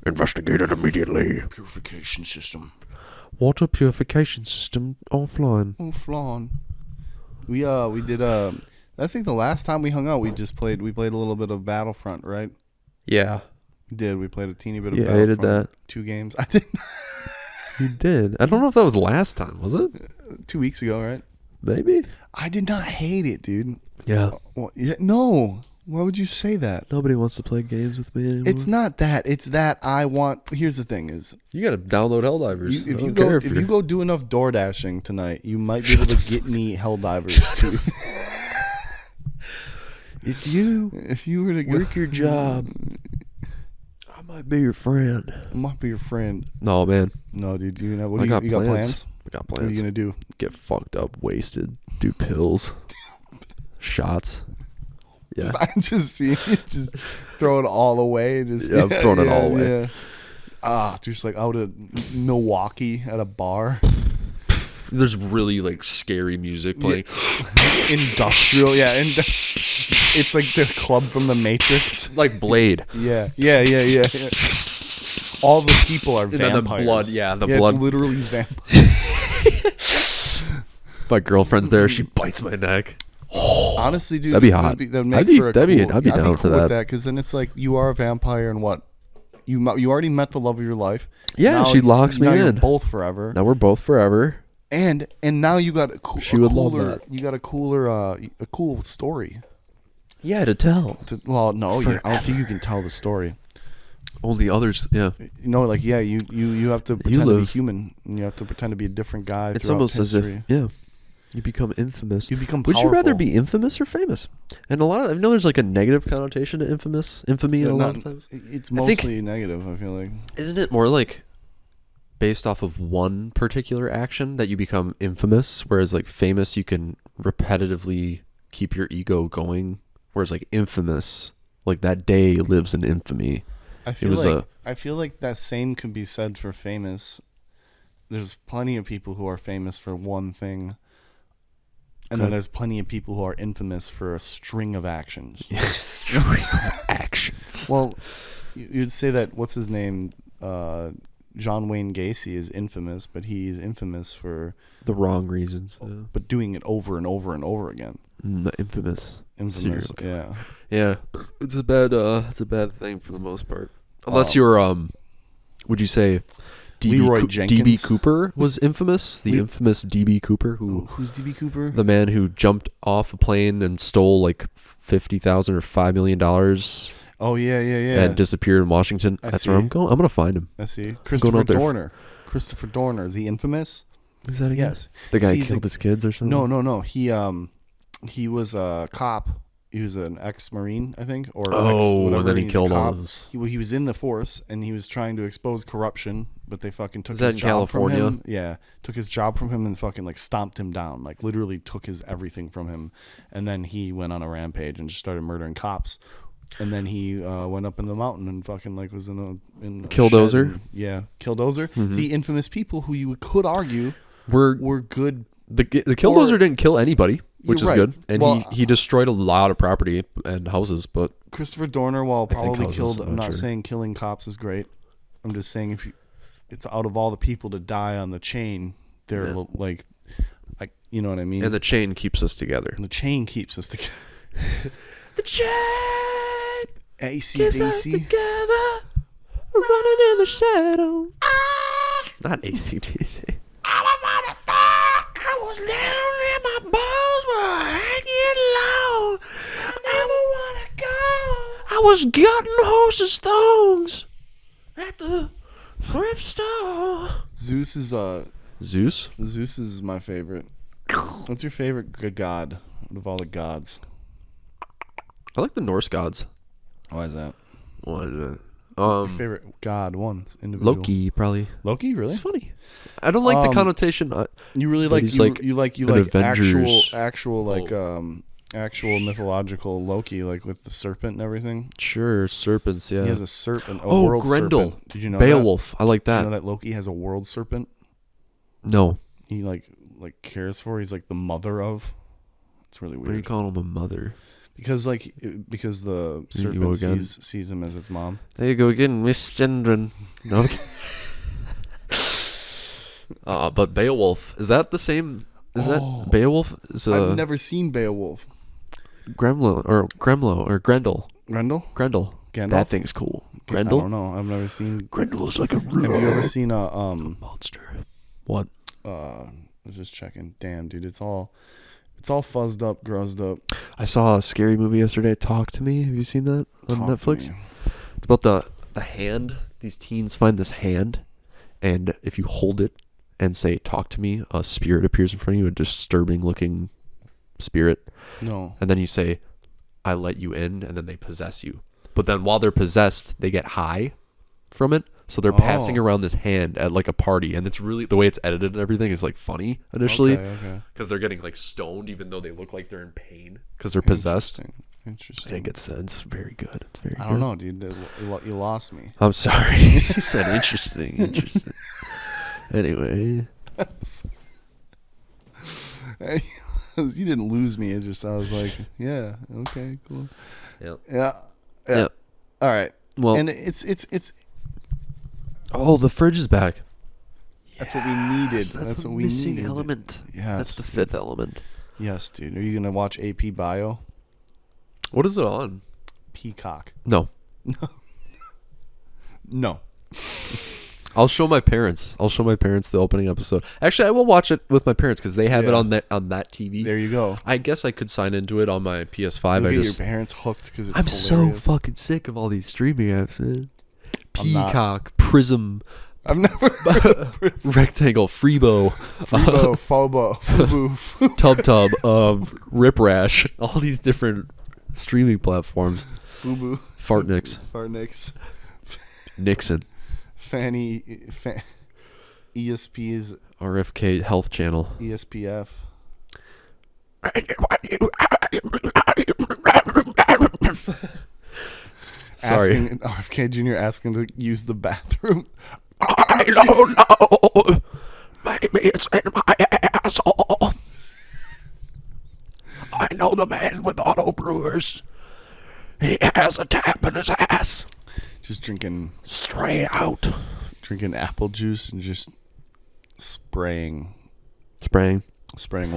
Investigate it immediately. Purification system. Water purification system offline. Offline. We did I think the last time we hung out we played a little bit of Battlefront, right? Yeah. We did. We played a teeny bit of Yeah, I Battlefront. did that. 2 games. I did. You did. I don't know if that was last time, was it? 2 weeks ago, right? Maybe. I did not hate it, dude. Yeah. Well, yeah, no. Why would you say that? Nobody wants to play games with me anymore. It's not that. It's that I want. Here's the thing: is You gotta download Helldivers. if you go do enough door dashing tonight, you might be able to get me Helldivers too. If you were to work your job, I might be your friend. I might be your friend. No, man. No, dude. You know what? I You got got plans? I got What are you plans. gonna do? Get fucked up, wasted, do pills, shots. Yeah. I'm just seeing you just throw it all away. Just Yeah, I'm throwing it all away. Yeah. Just like out of Milwaukee at a bar. There's really like scary music playing. Industrial, yeah. It's like the club from the Matrix. Like Blade. Yeah. All the people are And vampires. then the blood, the blood. It's literally vampires. My girlfriend's there. She bites my neck. Honestly, dude, That'd be hot. That'd I'd be down for that. Because then it's like you are a vampire, and what? You already met the love of your life. Yeah, she locks me now in. You're both forever. Now we're both forever. And now you got She would love that. You got a cool story. Yeah, to tell. Well, no, I don't think you can tell the story. Only others, yeah. You know, like, yeah, you have to pretend to be human, and you have to pretend to be a different guy. It's almost history. as if, yeah, you become infamous. You become Would powerful. you rather be infamous or famous? And I know there's like a negative connotation to infamy a lot of times. It's mostly negative, I feel like. Isn't it more like based off of one particular action that you become infamous, whereas like famous you can repetitively keep your ego going, whereas like infamous, like that day lives in infamy. I feel like that same could be said for famous. There's plenty of people who are famous for one thing, and then there's plenty of people who are infamous for a string of actions. String of actions. Well, you'd say that, what's his name? John Wayne Gacy is infamous, but he's infamous for the wrong reasons. but doing it over and over and over again. Infamous. Yeah. Yeah, it's a bad thing for the most part. Unless you're would you say Leroy Jenkins? DB Cooper was infamous? The infamous DB Cooper, who's DB Cooper? The man who jumped off a plane and stole like $50,000 or $5 million. Oh yeah. And disappeared in Washington. That's where I'm going. I'm gonna find him. I see. Christopher Dorner. Is he infamous? Who's that again? Yes. The guy who killed his kids or something? No. He was a cop. He was an ex-Marine, I think, or and then he killed all of us. He was in the force, and he was trying to expose corruption, but they fucking took Is that his in job California? from him. Yeah, took his job from him and fucking like stomped him down, like literally took his everything from him, and then he went on a rampage and just started murdering cops. And then he went up in the mountain and fucking like was in a Killdozer. Killdozer. Mm-hmm. See, infamous people who you could argue were good. The Killdozer didn't kill anybody, which is right. good, and Well, he destroyed a lot of property and houses. But Christopher Dorner, while probably houses, killed, I'm I'm not not sure. saying killing cops is great. I'm just saying it's out of all the people to die on the chain, they're like, you know what I mean. and the chain keeps us together. And the chain keeps us together. The chain keeps us AC/DC. together, running in the shadow. Not AC/DC. I was down and my balls were hanging low. I never want to go. I was gutting horses' thongs at the thrift store. Zeus is Zeus? my favorite. What's your favorite good god out of all the gods? I like the Norse gods. Why is that? What is it? Your favorite god, one individual. Loki, probably. Loki, really? It's funny. I don't like the connotation. You really But like he's you, like you like you an like Avengers. actual like actual mythological Loki, like with the serpent and everything. Sure, serpents. Yeah. He has a serpent. A Oh, world Grendel. serpent. Did you know Beowulf. I like that? that. You know that Loki has a world serpent. No. He like cares for. He's like the mother of. It's really What are you weird. calling him a mother? Because the serpent sees him as its mom. There you go again, Miss Gendron. No. But Beowulf, is that the same? Is that Beowulf? I've never seen Beowulf. Gremlo or Grendel. Grendel. Gandalf? That thing's cool. Grendel. I don't know. I've never seen. Grendel's like a Have you ever seen a monster. What? I was just checking. Damn, dude, it's all fuzzed up, grozzed up. I saw a scary movie yesterday. Talk to Me. Have you seen that on Talk to Netflix? Me. It's about the hand. These teens find this hand, and if you hold it and say "Talk to me," a spirit appears in front of you, a disturbing-looking spirit. No. And then you say, "I let you in," and then they possess you. But then while they're possessed, they get high from it. So they're passing around this hand at like a party, and it's really, the way it's edited and everything is like funny initially, because they're getting like stoned even though they look like they're in pain because they're possessed. Interesting. And it's very good. It's very. I don't know, dude. You lost me. I'm sorry. You said interesting. Anyway. You didn't lose me. It just, I was like, yeah, okay, cool. Yep. Yeah. All right. Well, and it's. Oh, the fridge is back. That's what we needed. That's what we missing needed. element. Yeah. That's the fifth element. Yes, dude. Are you gonna watch AP Bio? What is it on? Peacock. No. No. I'll show my parents the opening episode. Actually, I will watch it with my parents because they have it on that TV. There you go. I guess I could sign into it on my PS5. You'll get your parents hooked because it's I'm hilarious. so fucking sick of all these streaming apps, man. Peacock, Prism, I've never heard of Prism. Rectangle, Freebo, Fobo, Fubu, TubTub, Rip Rash, all these different streaming platforms. Fubu, Fartnix, Nixon, ESP's RFK Health Channel, ESPF. Sorry. RFK Jr. asking to use the bathroom. I don't know. Maybe it's in my asshole. I know the man with auto brewers. He has a tap in his ass. Just drinking straight out. Drinking apple juice and just spraying wine. Spraying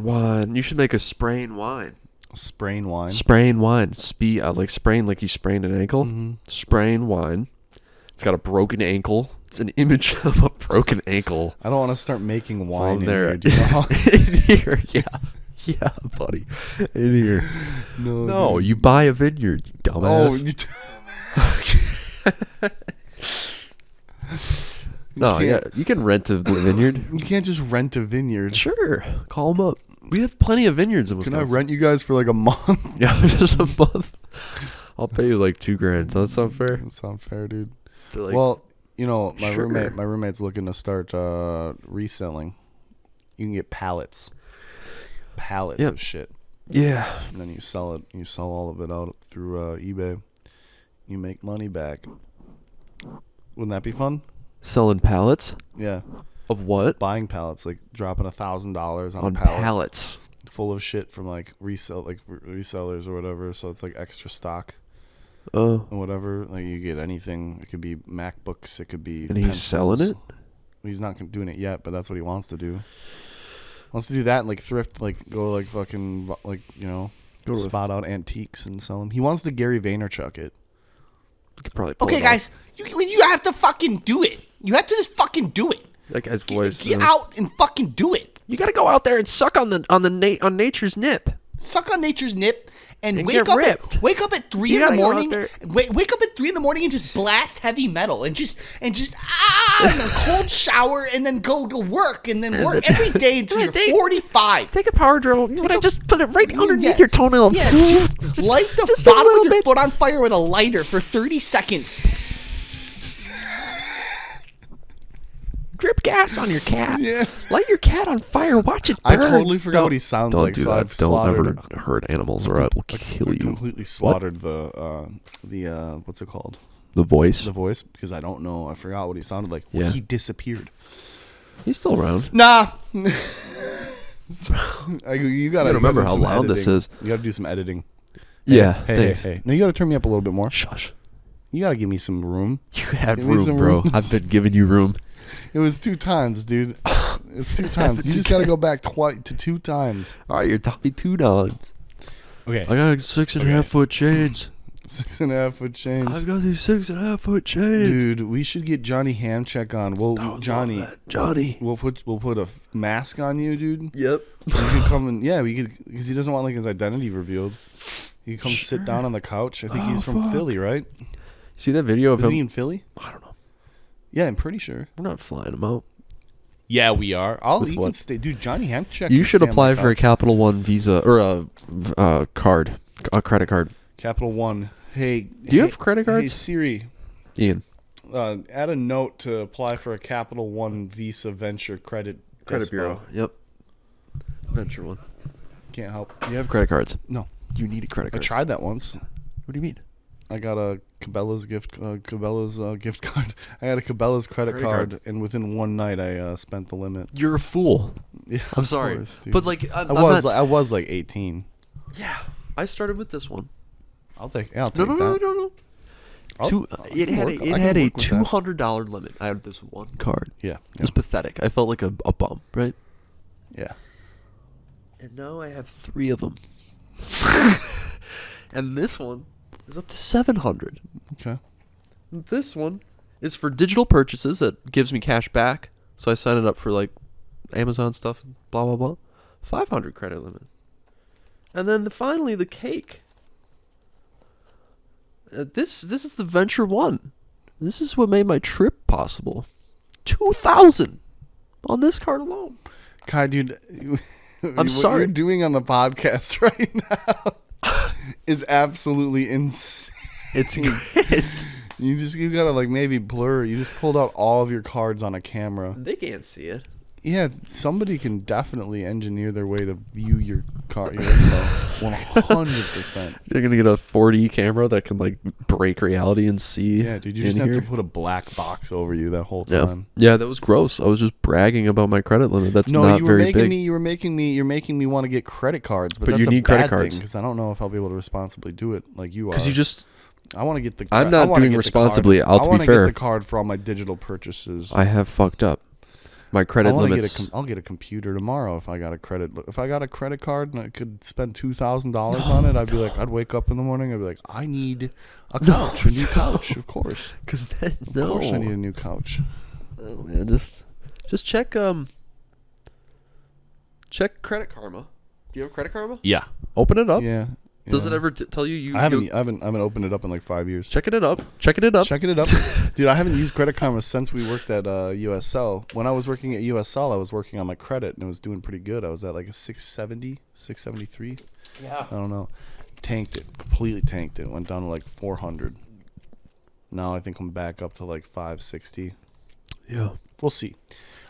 wine. You should make a spraying wine. Spraying wine. Spraying wine. Like spraying like you sprained an ankle. Mm-hmm. Spraying wine. It's got a broken ankle. It's an image of a broken ankle. I don't want to start making wine in there. here. Do you know? In here, yeah, buddy. In here. No, you buy a vineyard, you dumbass. You can rent a vineyard. You can't just rent a vineyard. Sure, call them up. We have plenty of vineyards in Wisconsin. Can I rent you guys for like a month? Yeah, just a month. I'll pay you like $2,000. Does that sound fair? That sounds fair, dude. Like, well, you know, my sure. roommate's looking to start reselling. You can get pallets of shit. Yeah. And then you sell it. You sell all of it out through eBay. You make money back. Wouldn't that be fun? Selling pallets? Yeah. Of what? Buying pallets, like dropping $1,000 on a pallet pallets full of shit from like resellers or whatever. So it's like extra stock. Oh. Or whatever. Like you get anything. It could be MacBooks. It could be. And he's selling it? He's not doing it yet, but that's what he wants to do. Wants to do that and like thrift, like go like fucking like, you know, spot out antiques and sell them. He wants to Gary Vaynerchuk it. You could probably pull Okay, it guys, you have to fucking do it. You have to just fucking do it. That guy's voice. Get out and fucking do it. You gotta go out there and suck on nature's nip. Suck on nature's nip and wake up at 3 in the morning. Wake up at 3 in the morning and just blast heavy metal and just and a cold shower and then go to work and then work every day until you're 45. Take a power drill. You wanna just put it right underneath your toenail. Yeah, just light the bottom of your foot on fire with a lighter for 30 seconds. Drip gas on your cat. Yeah. Light your cat on fire. Watch it I burn. totally forgot what he sounds Don't like. do So that. I've Don't slaughtered. ever hurt animals, or I will kill you. Completely slaughtered the what's it called? The voice. The voice, because I don't know. I forgot what he sounded like. Yeah. He disappeared. He's still around. Nah. You gotta remember do how some loud this editing. is. You gotta do some editing. Yeah. Hey, thanks. hey. No, you gotta turn me up a little bit more. Shush. You gotta give me some room. You had Give me room, some bro. room. I've been giving you room. It was 2 times, dude. It's 2 times. You just gotta go back to 2 times. All right, you're telling me 2 times. Okay. I got 6.5 foot chains. 6.5 foot chains. I've got these 6.5 foot chains. Dude, we should get Johnny Hamcheck on. Johnny. Johnny. We'll put a mask on you, dude. Yep. You could come and we could, because he doesn't want like his identity revealed. He could come sit down on the couch. I think he's from Philly, right? See that video of Is him? he in Philly? I don't know. Yeah, I'm pretty sure. We're not flying him out. Yeah, we are. With You can what? stay, dude. Johnny Hamcheck. You can should stay on apply my for a couch. Capital One Visa or a card, a credit card. Capital One. Hey, Do you have credit Hey cards, Siri, Ian? add a note to apply for a Capital One Visa Venture Credit Dispo. Yep. Venture one. Can't help. You have credit cards. No, You need a credit I card. tried that once. What do you mean? I got a Cabela's gift card. I had a Cabela's credit Credit card, card. and within one night, I spent the limit. You're a fool. Yeah, I'm of sorry, course, dude. but like I was like 18. yeah. I started with this one. I'll take that. No. It had I can a work with that. $200 limit. I had this one card. Yeah, It was pathetic. I felt like a bum, right? yeah. And now I have 3 of them. And this one is up to 700. Okay. This one is for digital purchases that gives me cash back. So I sign it up for like Amazon stuff, blah blah blah. 500 credit limit. And then finally the cake. This is the Venture One. This is what made my trip possible. 2,000 on this card alone. Kai, dude, I'm sorry. What you're doing on the podcast right now is absolutely insane. It's great. You gotta like maybe blur. You just pulled out all of your cards on a camera. They can't see it. Yeah, somebody can definitely engineer their way to view your card. Your info. 100%. You're gonna get a 4D camera that can like break reality and see. Yeah, dude, you in just have here. to put a black box over you that whole Yeah, time. yeah, that was gross. I was just bragging about my credit limit. That's No, not you were very making big. me. You're making me want to get credit cards, but But that's you need credit bad cards. because I don't know if I'll be able to responsibly do it like you are. Because you just, I want to get the. I'm I not wanna doing get the responsibly. card. I'll I to wanna be fair. get the card for all my digital purchases. I have fucked up. My credit limits. I'll get a computer tomorrow if I got a credit. If I got a credit card and I could spend $2,000 on it, I'd be like, I'd wake up in the morning. I'd be like, I need a couch, a new couch, of course. Because then, Of no. course, I need a new couch. Oh, man, just check check Credit Karma. Do you have Credit Karma? Yeah. Open it up. Yeah. Does it yeah. ever tell you? I haven't opened it up in like 5 years. Checking it up. Checking it up. Checking it up, dude. I haven't used Credit Karma since we worked at USL. When I was working at USL, I was working on my credit and it was doing pretty good. I was at like a 670, 673. Yeah. I don't know. Tanked it. Completely tanked it. Went down to like 400. Now I think I'm back up to like 560. Yeah. We'll see.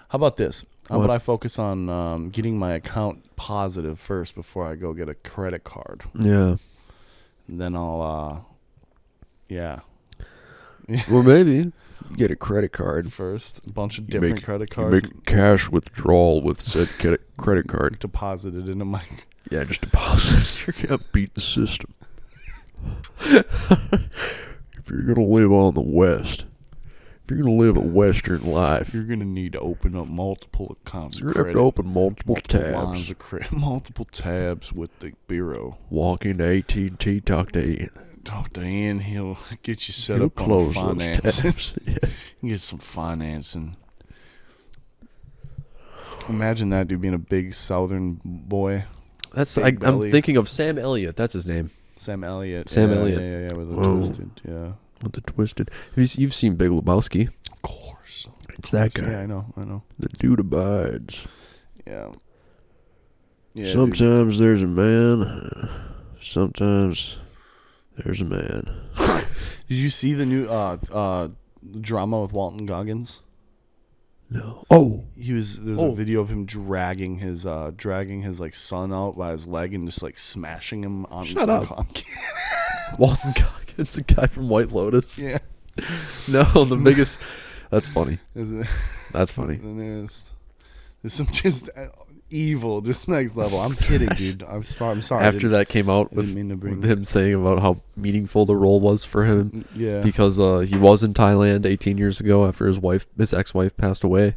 How about this? How What? about I focus on getting my account positive first before I go get a credit card? Yeah. And then I'll, yeah. Well, maybe get a credit card. First, a bunch of different credit You cards make a cash withdrawal with said credit card. deposited into my. Yeah, just deposit. You can't beat the system. If you're gonna live on the West, if you're gonna live a Western life, You're gonna need to open up multiple accounts. you're of gonna have credit, to open multiple lines tabs. of credit, multiple tabs with the bureau. Walk into AT&T, talk to Ian. Talk to Ian. He'll get you set He'll up on close finance. those tabs. Yeah. Get some financing. Imagine that dude being a big Southern boy. That's Big I'm belly. thinking of Sam Elliott. That's his name. Sam Elliott. Sam yeah, Elliott. Yeah, with the Whoa. twisted. Yeah. With the twisted. You've seen Big Lebowski. Of course. It's that guy. Yeah, I know. The dude abides. Yeah. Yeah. Sometimes there's a man. Sometimes there's a man. Did you see the new drama with Walton Goggins? No. Oh. There's a video of him dragging his like son out by his leg and just like smashing him on. Shut up. Walton Cock. It's the guy from White Lotus. Yeah. No, the biggest. That's funny. That's funny. There's some just evil, just next level. I'm kidding, dude. I'm sorry. After that came out with him saying about how meaningful the role was for him. Yeah. Because he was in Thailand 18 years ago after his ex-wife passed away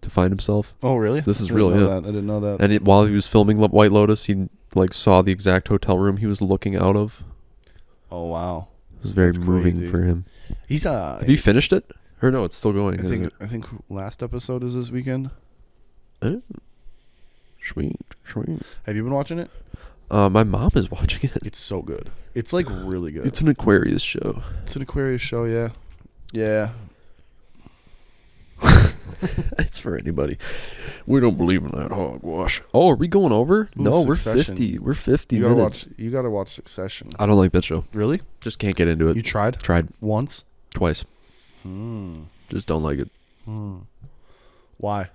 to find himself. Oh, really? This is real, yeah. I didn't know that. And while he was filming White Lotus, he like saw the exact hotel room he was looking out of. Oh, wow. It was very moving for him. He's Have you finished it? Or no, it's still going. I think last episode is this weekend. Oh. Sweet. Have you been watching it? My mom is watching it. It's so good. It's like really good. It's an Aquarius show. Yeah. Yeah. It's for anybody. We don't believe in that hogwash. Oh, are we going over? Ooh, no, Succession. We're 50 minutes. You gotta watch Succession. I don't like that show. Really? Just can't get into it. You tried? Tried Once? twice. Just don't like it. Why?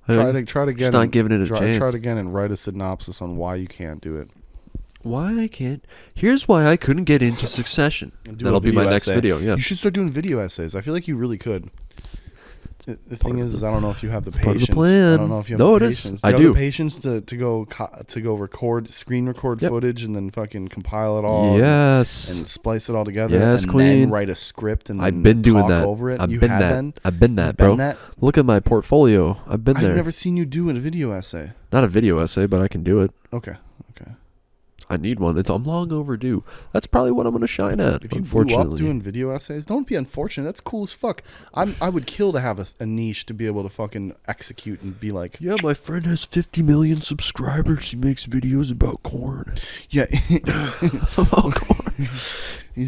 Hey, Try it again. Just not giving it a chance. Try it again and write a synopsis on why you can't do it. Why I can't? Here's why I couldn't get into Succession. That'll be my next video. Yeah. You should start doing video essays. I feel like you really could. The thing is I don't know if you have the part of patience. the plan. I don't know if you have the patience. I do. do. You have the patience to go screen record footage and then fucking compile it all. Yes. And splice it all together. Yes, and queen. then write a script and then I've been doing talk that. over it. I've You been have that. been? I've been that, You've bro. been that? Look at my portfolio. I've been there. I've never seen you do a video essay. Not a video essay, but I can do it. Okay. I need one. I'm long overdue. That's probably what I'm going to shine at. If you blew up doing video essays, don't be unfortunate. That's cool as fuck. I would kill to have a niche to be able to fucking execute and be like, yeah, my friend has 50 million subscribers. He makes videos about corn. Yeah, About corn. he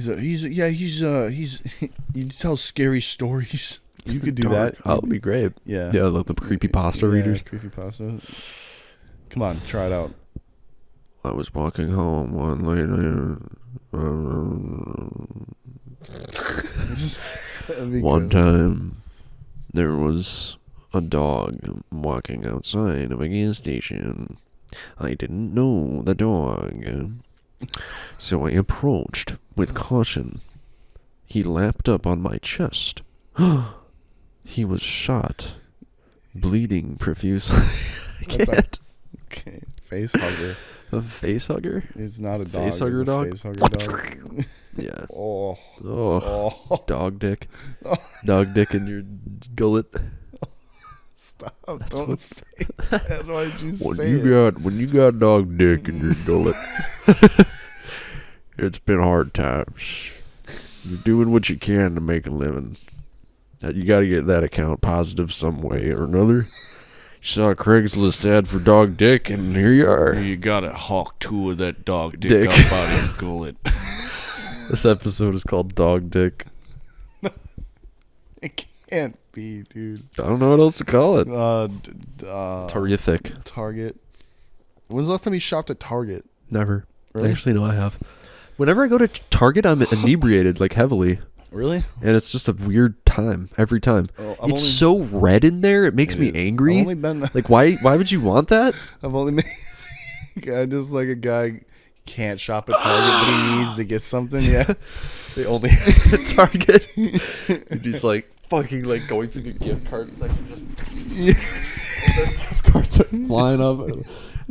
tells scary stories. You could do that. That would be great. Yeah, Yeah, like the creepypasta readers. Creepypasta. Come on, try it out. I was walking home one late. One time, there was a dog walking outside of a gas station. I didn't know the dog, so I approached with caution. He lapped up on my chest. He was shot, bleeding profusely. I can't. Okay, face hugger. A face hugger? It's not a dog. Face hugger dog? Face hugger dog. Yeah. Oh. Dog dick. Dog dick in your gullet. Stop! Don't say that. Why'd you say it? When you got dog dick in your gullet, it's been hard times. You're doing what you can to make a living. You got to get that account positive some way or another. Saw a Craigslist ad for dog dick, and here you are. You gotta hawk two of that dog dick up out of your gullet. This episode is called Dog Dick. It can't be, dude. I don't know what else to call it. Terrific. Target. When's the last time you shopped at Target? Never. Really? Actually, no, I have. Whenever I go to Target, I'm inebriated, like heavily. Really? And it's just a weird time every time. Oh, it's so red in there, it makes me angry. I've only been like, why would you want that? I've only made just like a guy can't shop at Target, but he needs to get something. Yeah. They only at Target. You're just like fucking like going through the gift card section, gift cards are flying up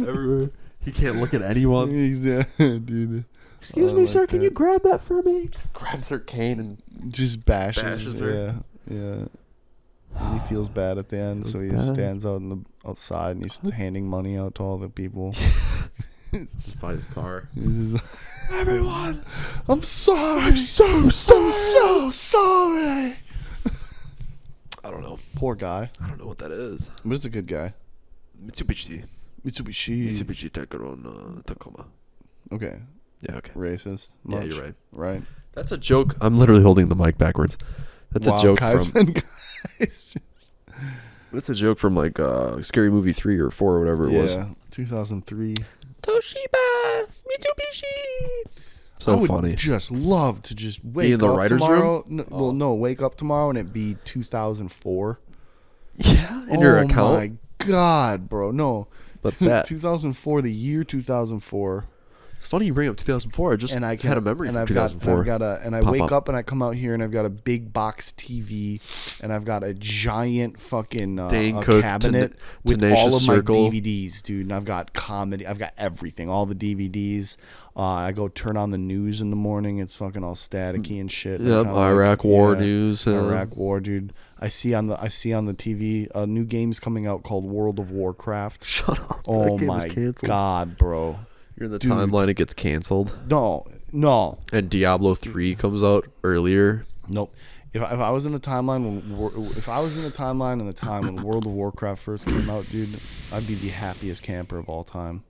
everywhere. He can't look at anyone. Yeah, dude. Excuse me, sir. Can you grab that for me? Just grabs her cane and just bashes her. Yeah. And he feels bad at the end, so he stands outside and he's handing money out to all the people. Just by his car. Everyone, I'm sorry. I'm so sorry. I don't know. Poor guy. I don't know what that is. But it's a good guy. Mitsubishi Tacoma. Okay. Yeah, okay. Racist. Yeah, you're right. Right. That's a joke. I'm literally holding the mic backwards. That's a joke from... That's a joke from like Scary Movie 3 or 4 or whatever it was. Yeah, 2003. Toshiba Mitsubishi. So I would funny. Just love to just wake be in the up writer's tomorrow. room? Wake up tomorrow and it be 2004. Yeah, in your account. Oh my god, bro. No. But that 2004, the year 2004. it's funny you bring up 2004. I just had a memory from 2004. I wake up and I come out here and I've got a big box TV and I've got a giant fucking Dane Cook, cabinet with Tenacious all of Circle. my DVDs, dude. And I've got comedy. I've got everything, all the DVDs. I go turn on the news in the morning. It's fucking all staticky and shit. Yep, Iraq War news. Iraq War, dude. I see on the TV a new game's coming out called World of Warcraft. Shut up. Oh that game is my canceled. god, bro. You're in the Dude. timeline. It gets canceled. No. And Diablo 3 comes out earlier. Nope. If I was in the timeline in the time when World of Warcraft first came out, dude, I'd be the happiest camper of all time.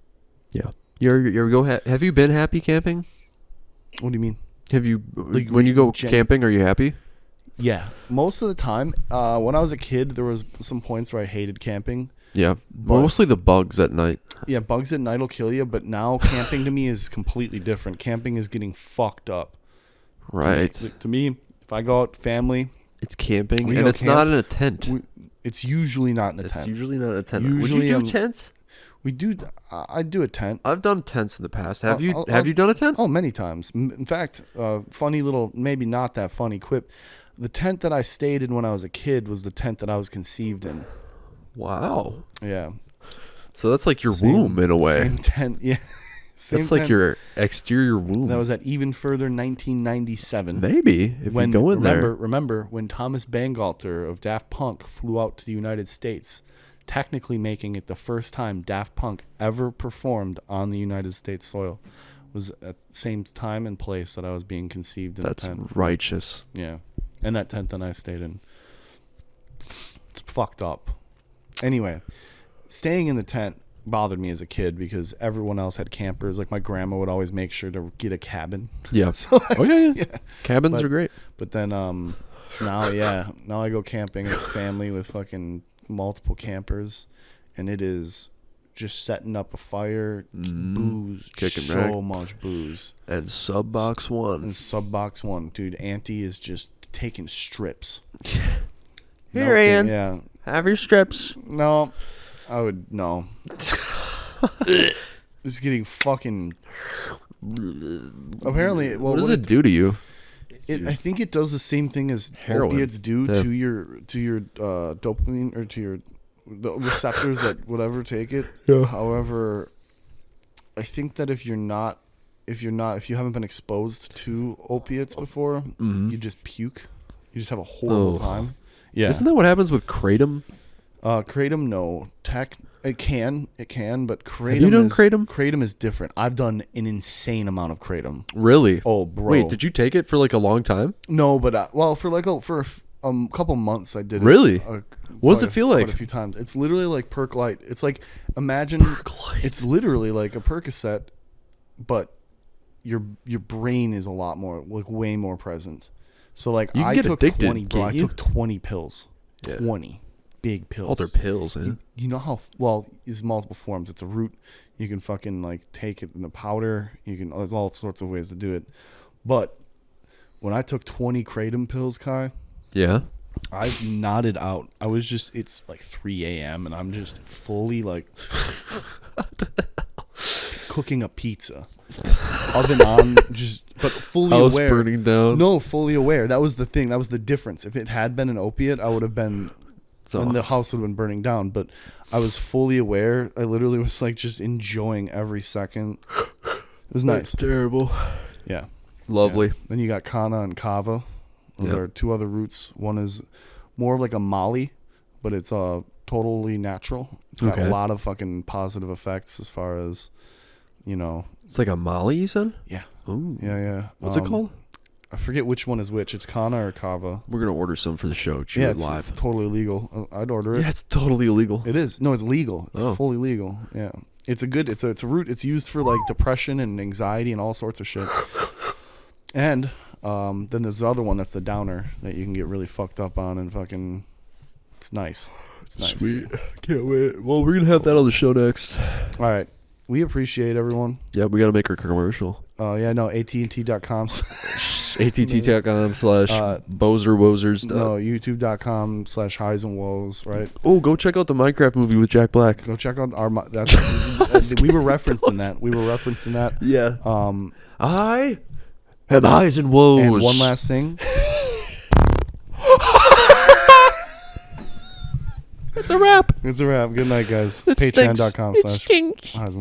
Yeah. Have you been happy camping? What do you mean? Have you when you go camping? Are you happy? Yeah, most of the time. When I was a kid, there was some points where I hated camping. Yeah, mostly the bugs at night. Yeah, bugs at night will kill you. But now camping to me is completely different. Camping is getting fucked up. Right. To me, if I go out, family, it's camping, We and go it's camp. not in a tent. it's usually not in a It's tent. usually not in a tent. Usually, Would you do tents? We do. I do a tent. I've done tents in the past. Have you I'll- you done a tent? Oh, many times. In fact, funny little, maybe not that funny quip. The tent that I stayed in when I was a kid was the tent that I was conceived in. Wow. Yeah. So that's like your womb in a way. Same tent. Yeah. Same That's like tent. your exterior womb. That was at even further 1997. Maybe if you go in there. Remember when Thomas Bangalter of Daft Punk flew out to the United States, technically making it the first time Daft Punk ever performed on the United States soil. Was at the same time and place that I was being conceived in. That's the tent. righteous. Yeah. And that tent that I stayed in. It's fucked up. Anyway, staying in the tent bothered me as a kid because everyone else had campers. Like my grandma would always make sure to get a cabin. Yeah. So, like, yeah. Cabins But- are great. But then now I go camping. It's family with fucking multiple campers, and it is just setting up a fire, booze, Kicking so back. much booze. And Subox One. And Subox One, dude. Auntie is just taking strips. Here, Ann. Yeah. Have your strips. No, I would no. It's getting fucking. Apparently, well, What does it do to you? I think it does the same thing as Heroin. opiates do Yeah. to your dopamine or to the receptors that whatever take it. Yeah. However, I think that if you haven't been exposed to opiates before, you just puke. You just have a horrible time. Yeah. Isn't that what happens with kratom? Kratom, no. It can, but kratom. Have you done is, kratom? Kratom is different. I've done an insane amount of kratom. Really? Oh, bro. Wait, did you take it for like a long time? No, but for a couple months I did. Really? It, What does quite it feel quite like? A few times. It's literally like Percolite. It's like imagine. It's literally like a Percocet, but your brain is a lot more, like way more present. So like You can I get took addicted, 20, bro. I can't you? took 20 pills. Yeah. 20 big pills. Oh, they're pills, eh? You know how it's multiple forms. It's a root. You can fucking like take it in a powder. There's all sorts of ways to do it. But when I took 20 kratom pills, Kai, Yeah. I nodded out. I was just, it's like 3 a.m. and I'm just fully like cooking a pizza. Oven on, but fully House aware. burning down. No, fully aware. That was the thing. That was the difference. If it had been an opiate, I would have been, and the house would have been burning down. But I was fully aware. I literally was like just enjoying every second. It was nice. Terrible. Yeah. Lovely. Yeah. Then you got Kana and Kava. Those are two other roots. One is more of like a Molly, but it's totally natural. It's got a lot of fucking positive effects as far as, It's like a Molly, you said? Yeah. Ooh. Yeah. What's it called? I forget which one is which. It's Kana or Kava. We're going to order some for the show. Chew Yeah, it it's live. totally illegal. I'd order it. Yeah, it's totally illegal. It is. No, it's legal. It's fully legal. Yeah. It's a root. It's used for like depression and anxiety and all sorts of shit. And then there's the other one that's the downer that you can get really fucked up on and fucking, it's nice. It's nice. Sweet. Can't wait. Well, we're going to have that on the show next. All right. We appreciate everyone. Yeah, we got to make our commercial. AT&T.com. ATT.com/Bozer-Wozers. No, YouTube.com/Highs and Woes, right? Oh, go check out the Minecraft movie with Jack Black. Go check out our. We were referenced in that. Yeah. I am Highs and Woes. And one last thing. It's a wrap. Good night, guys. It stinks. Patreon.com/Highs and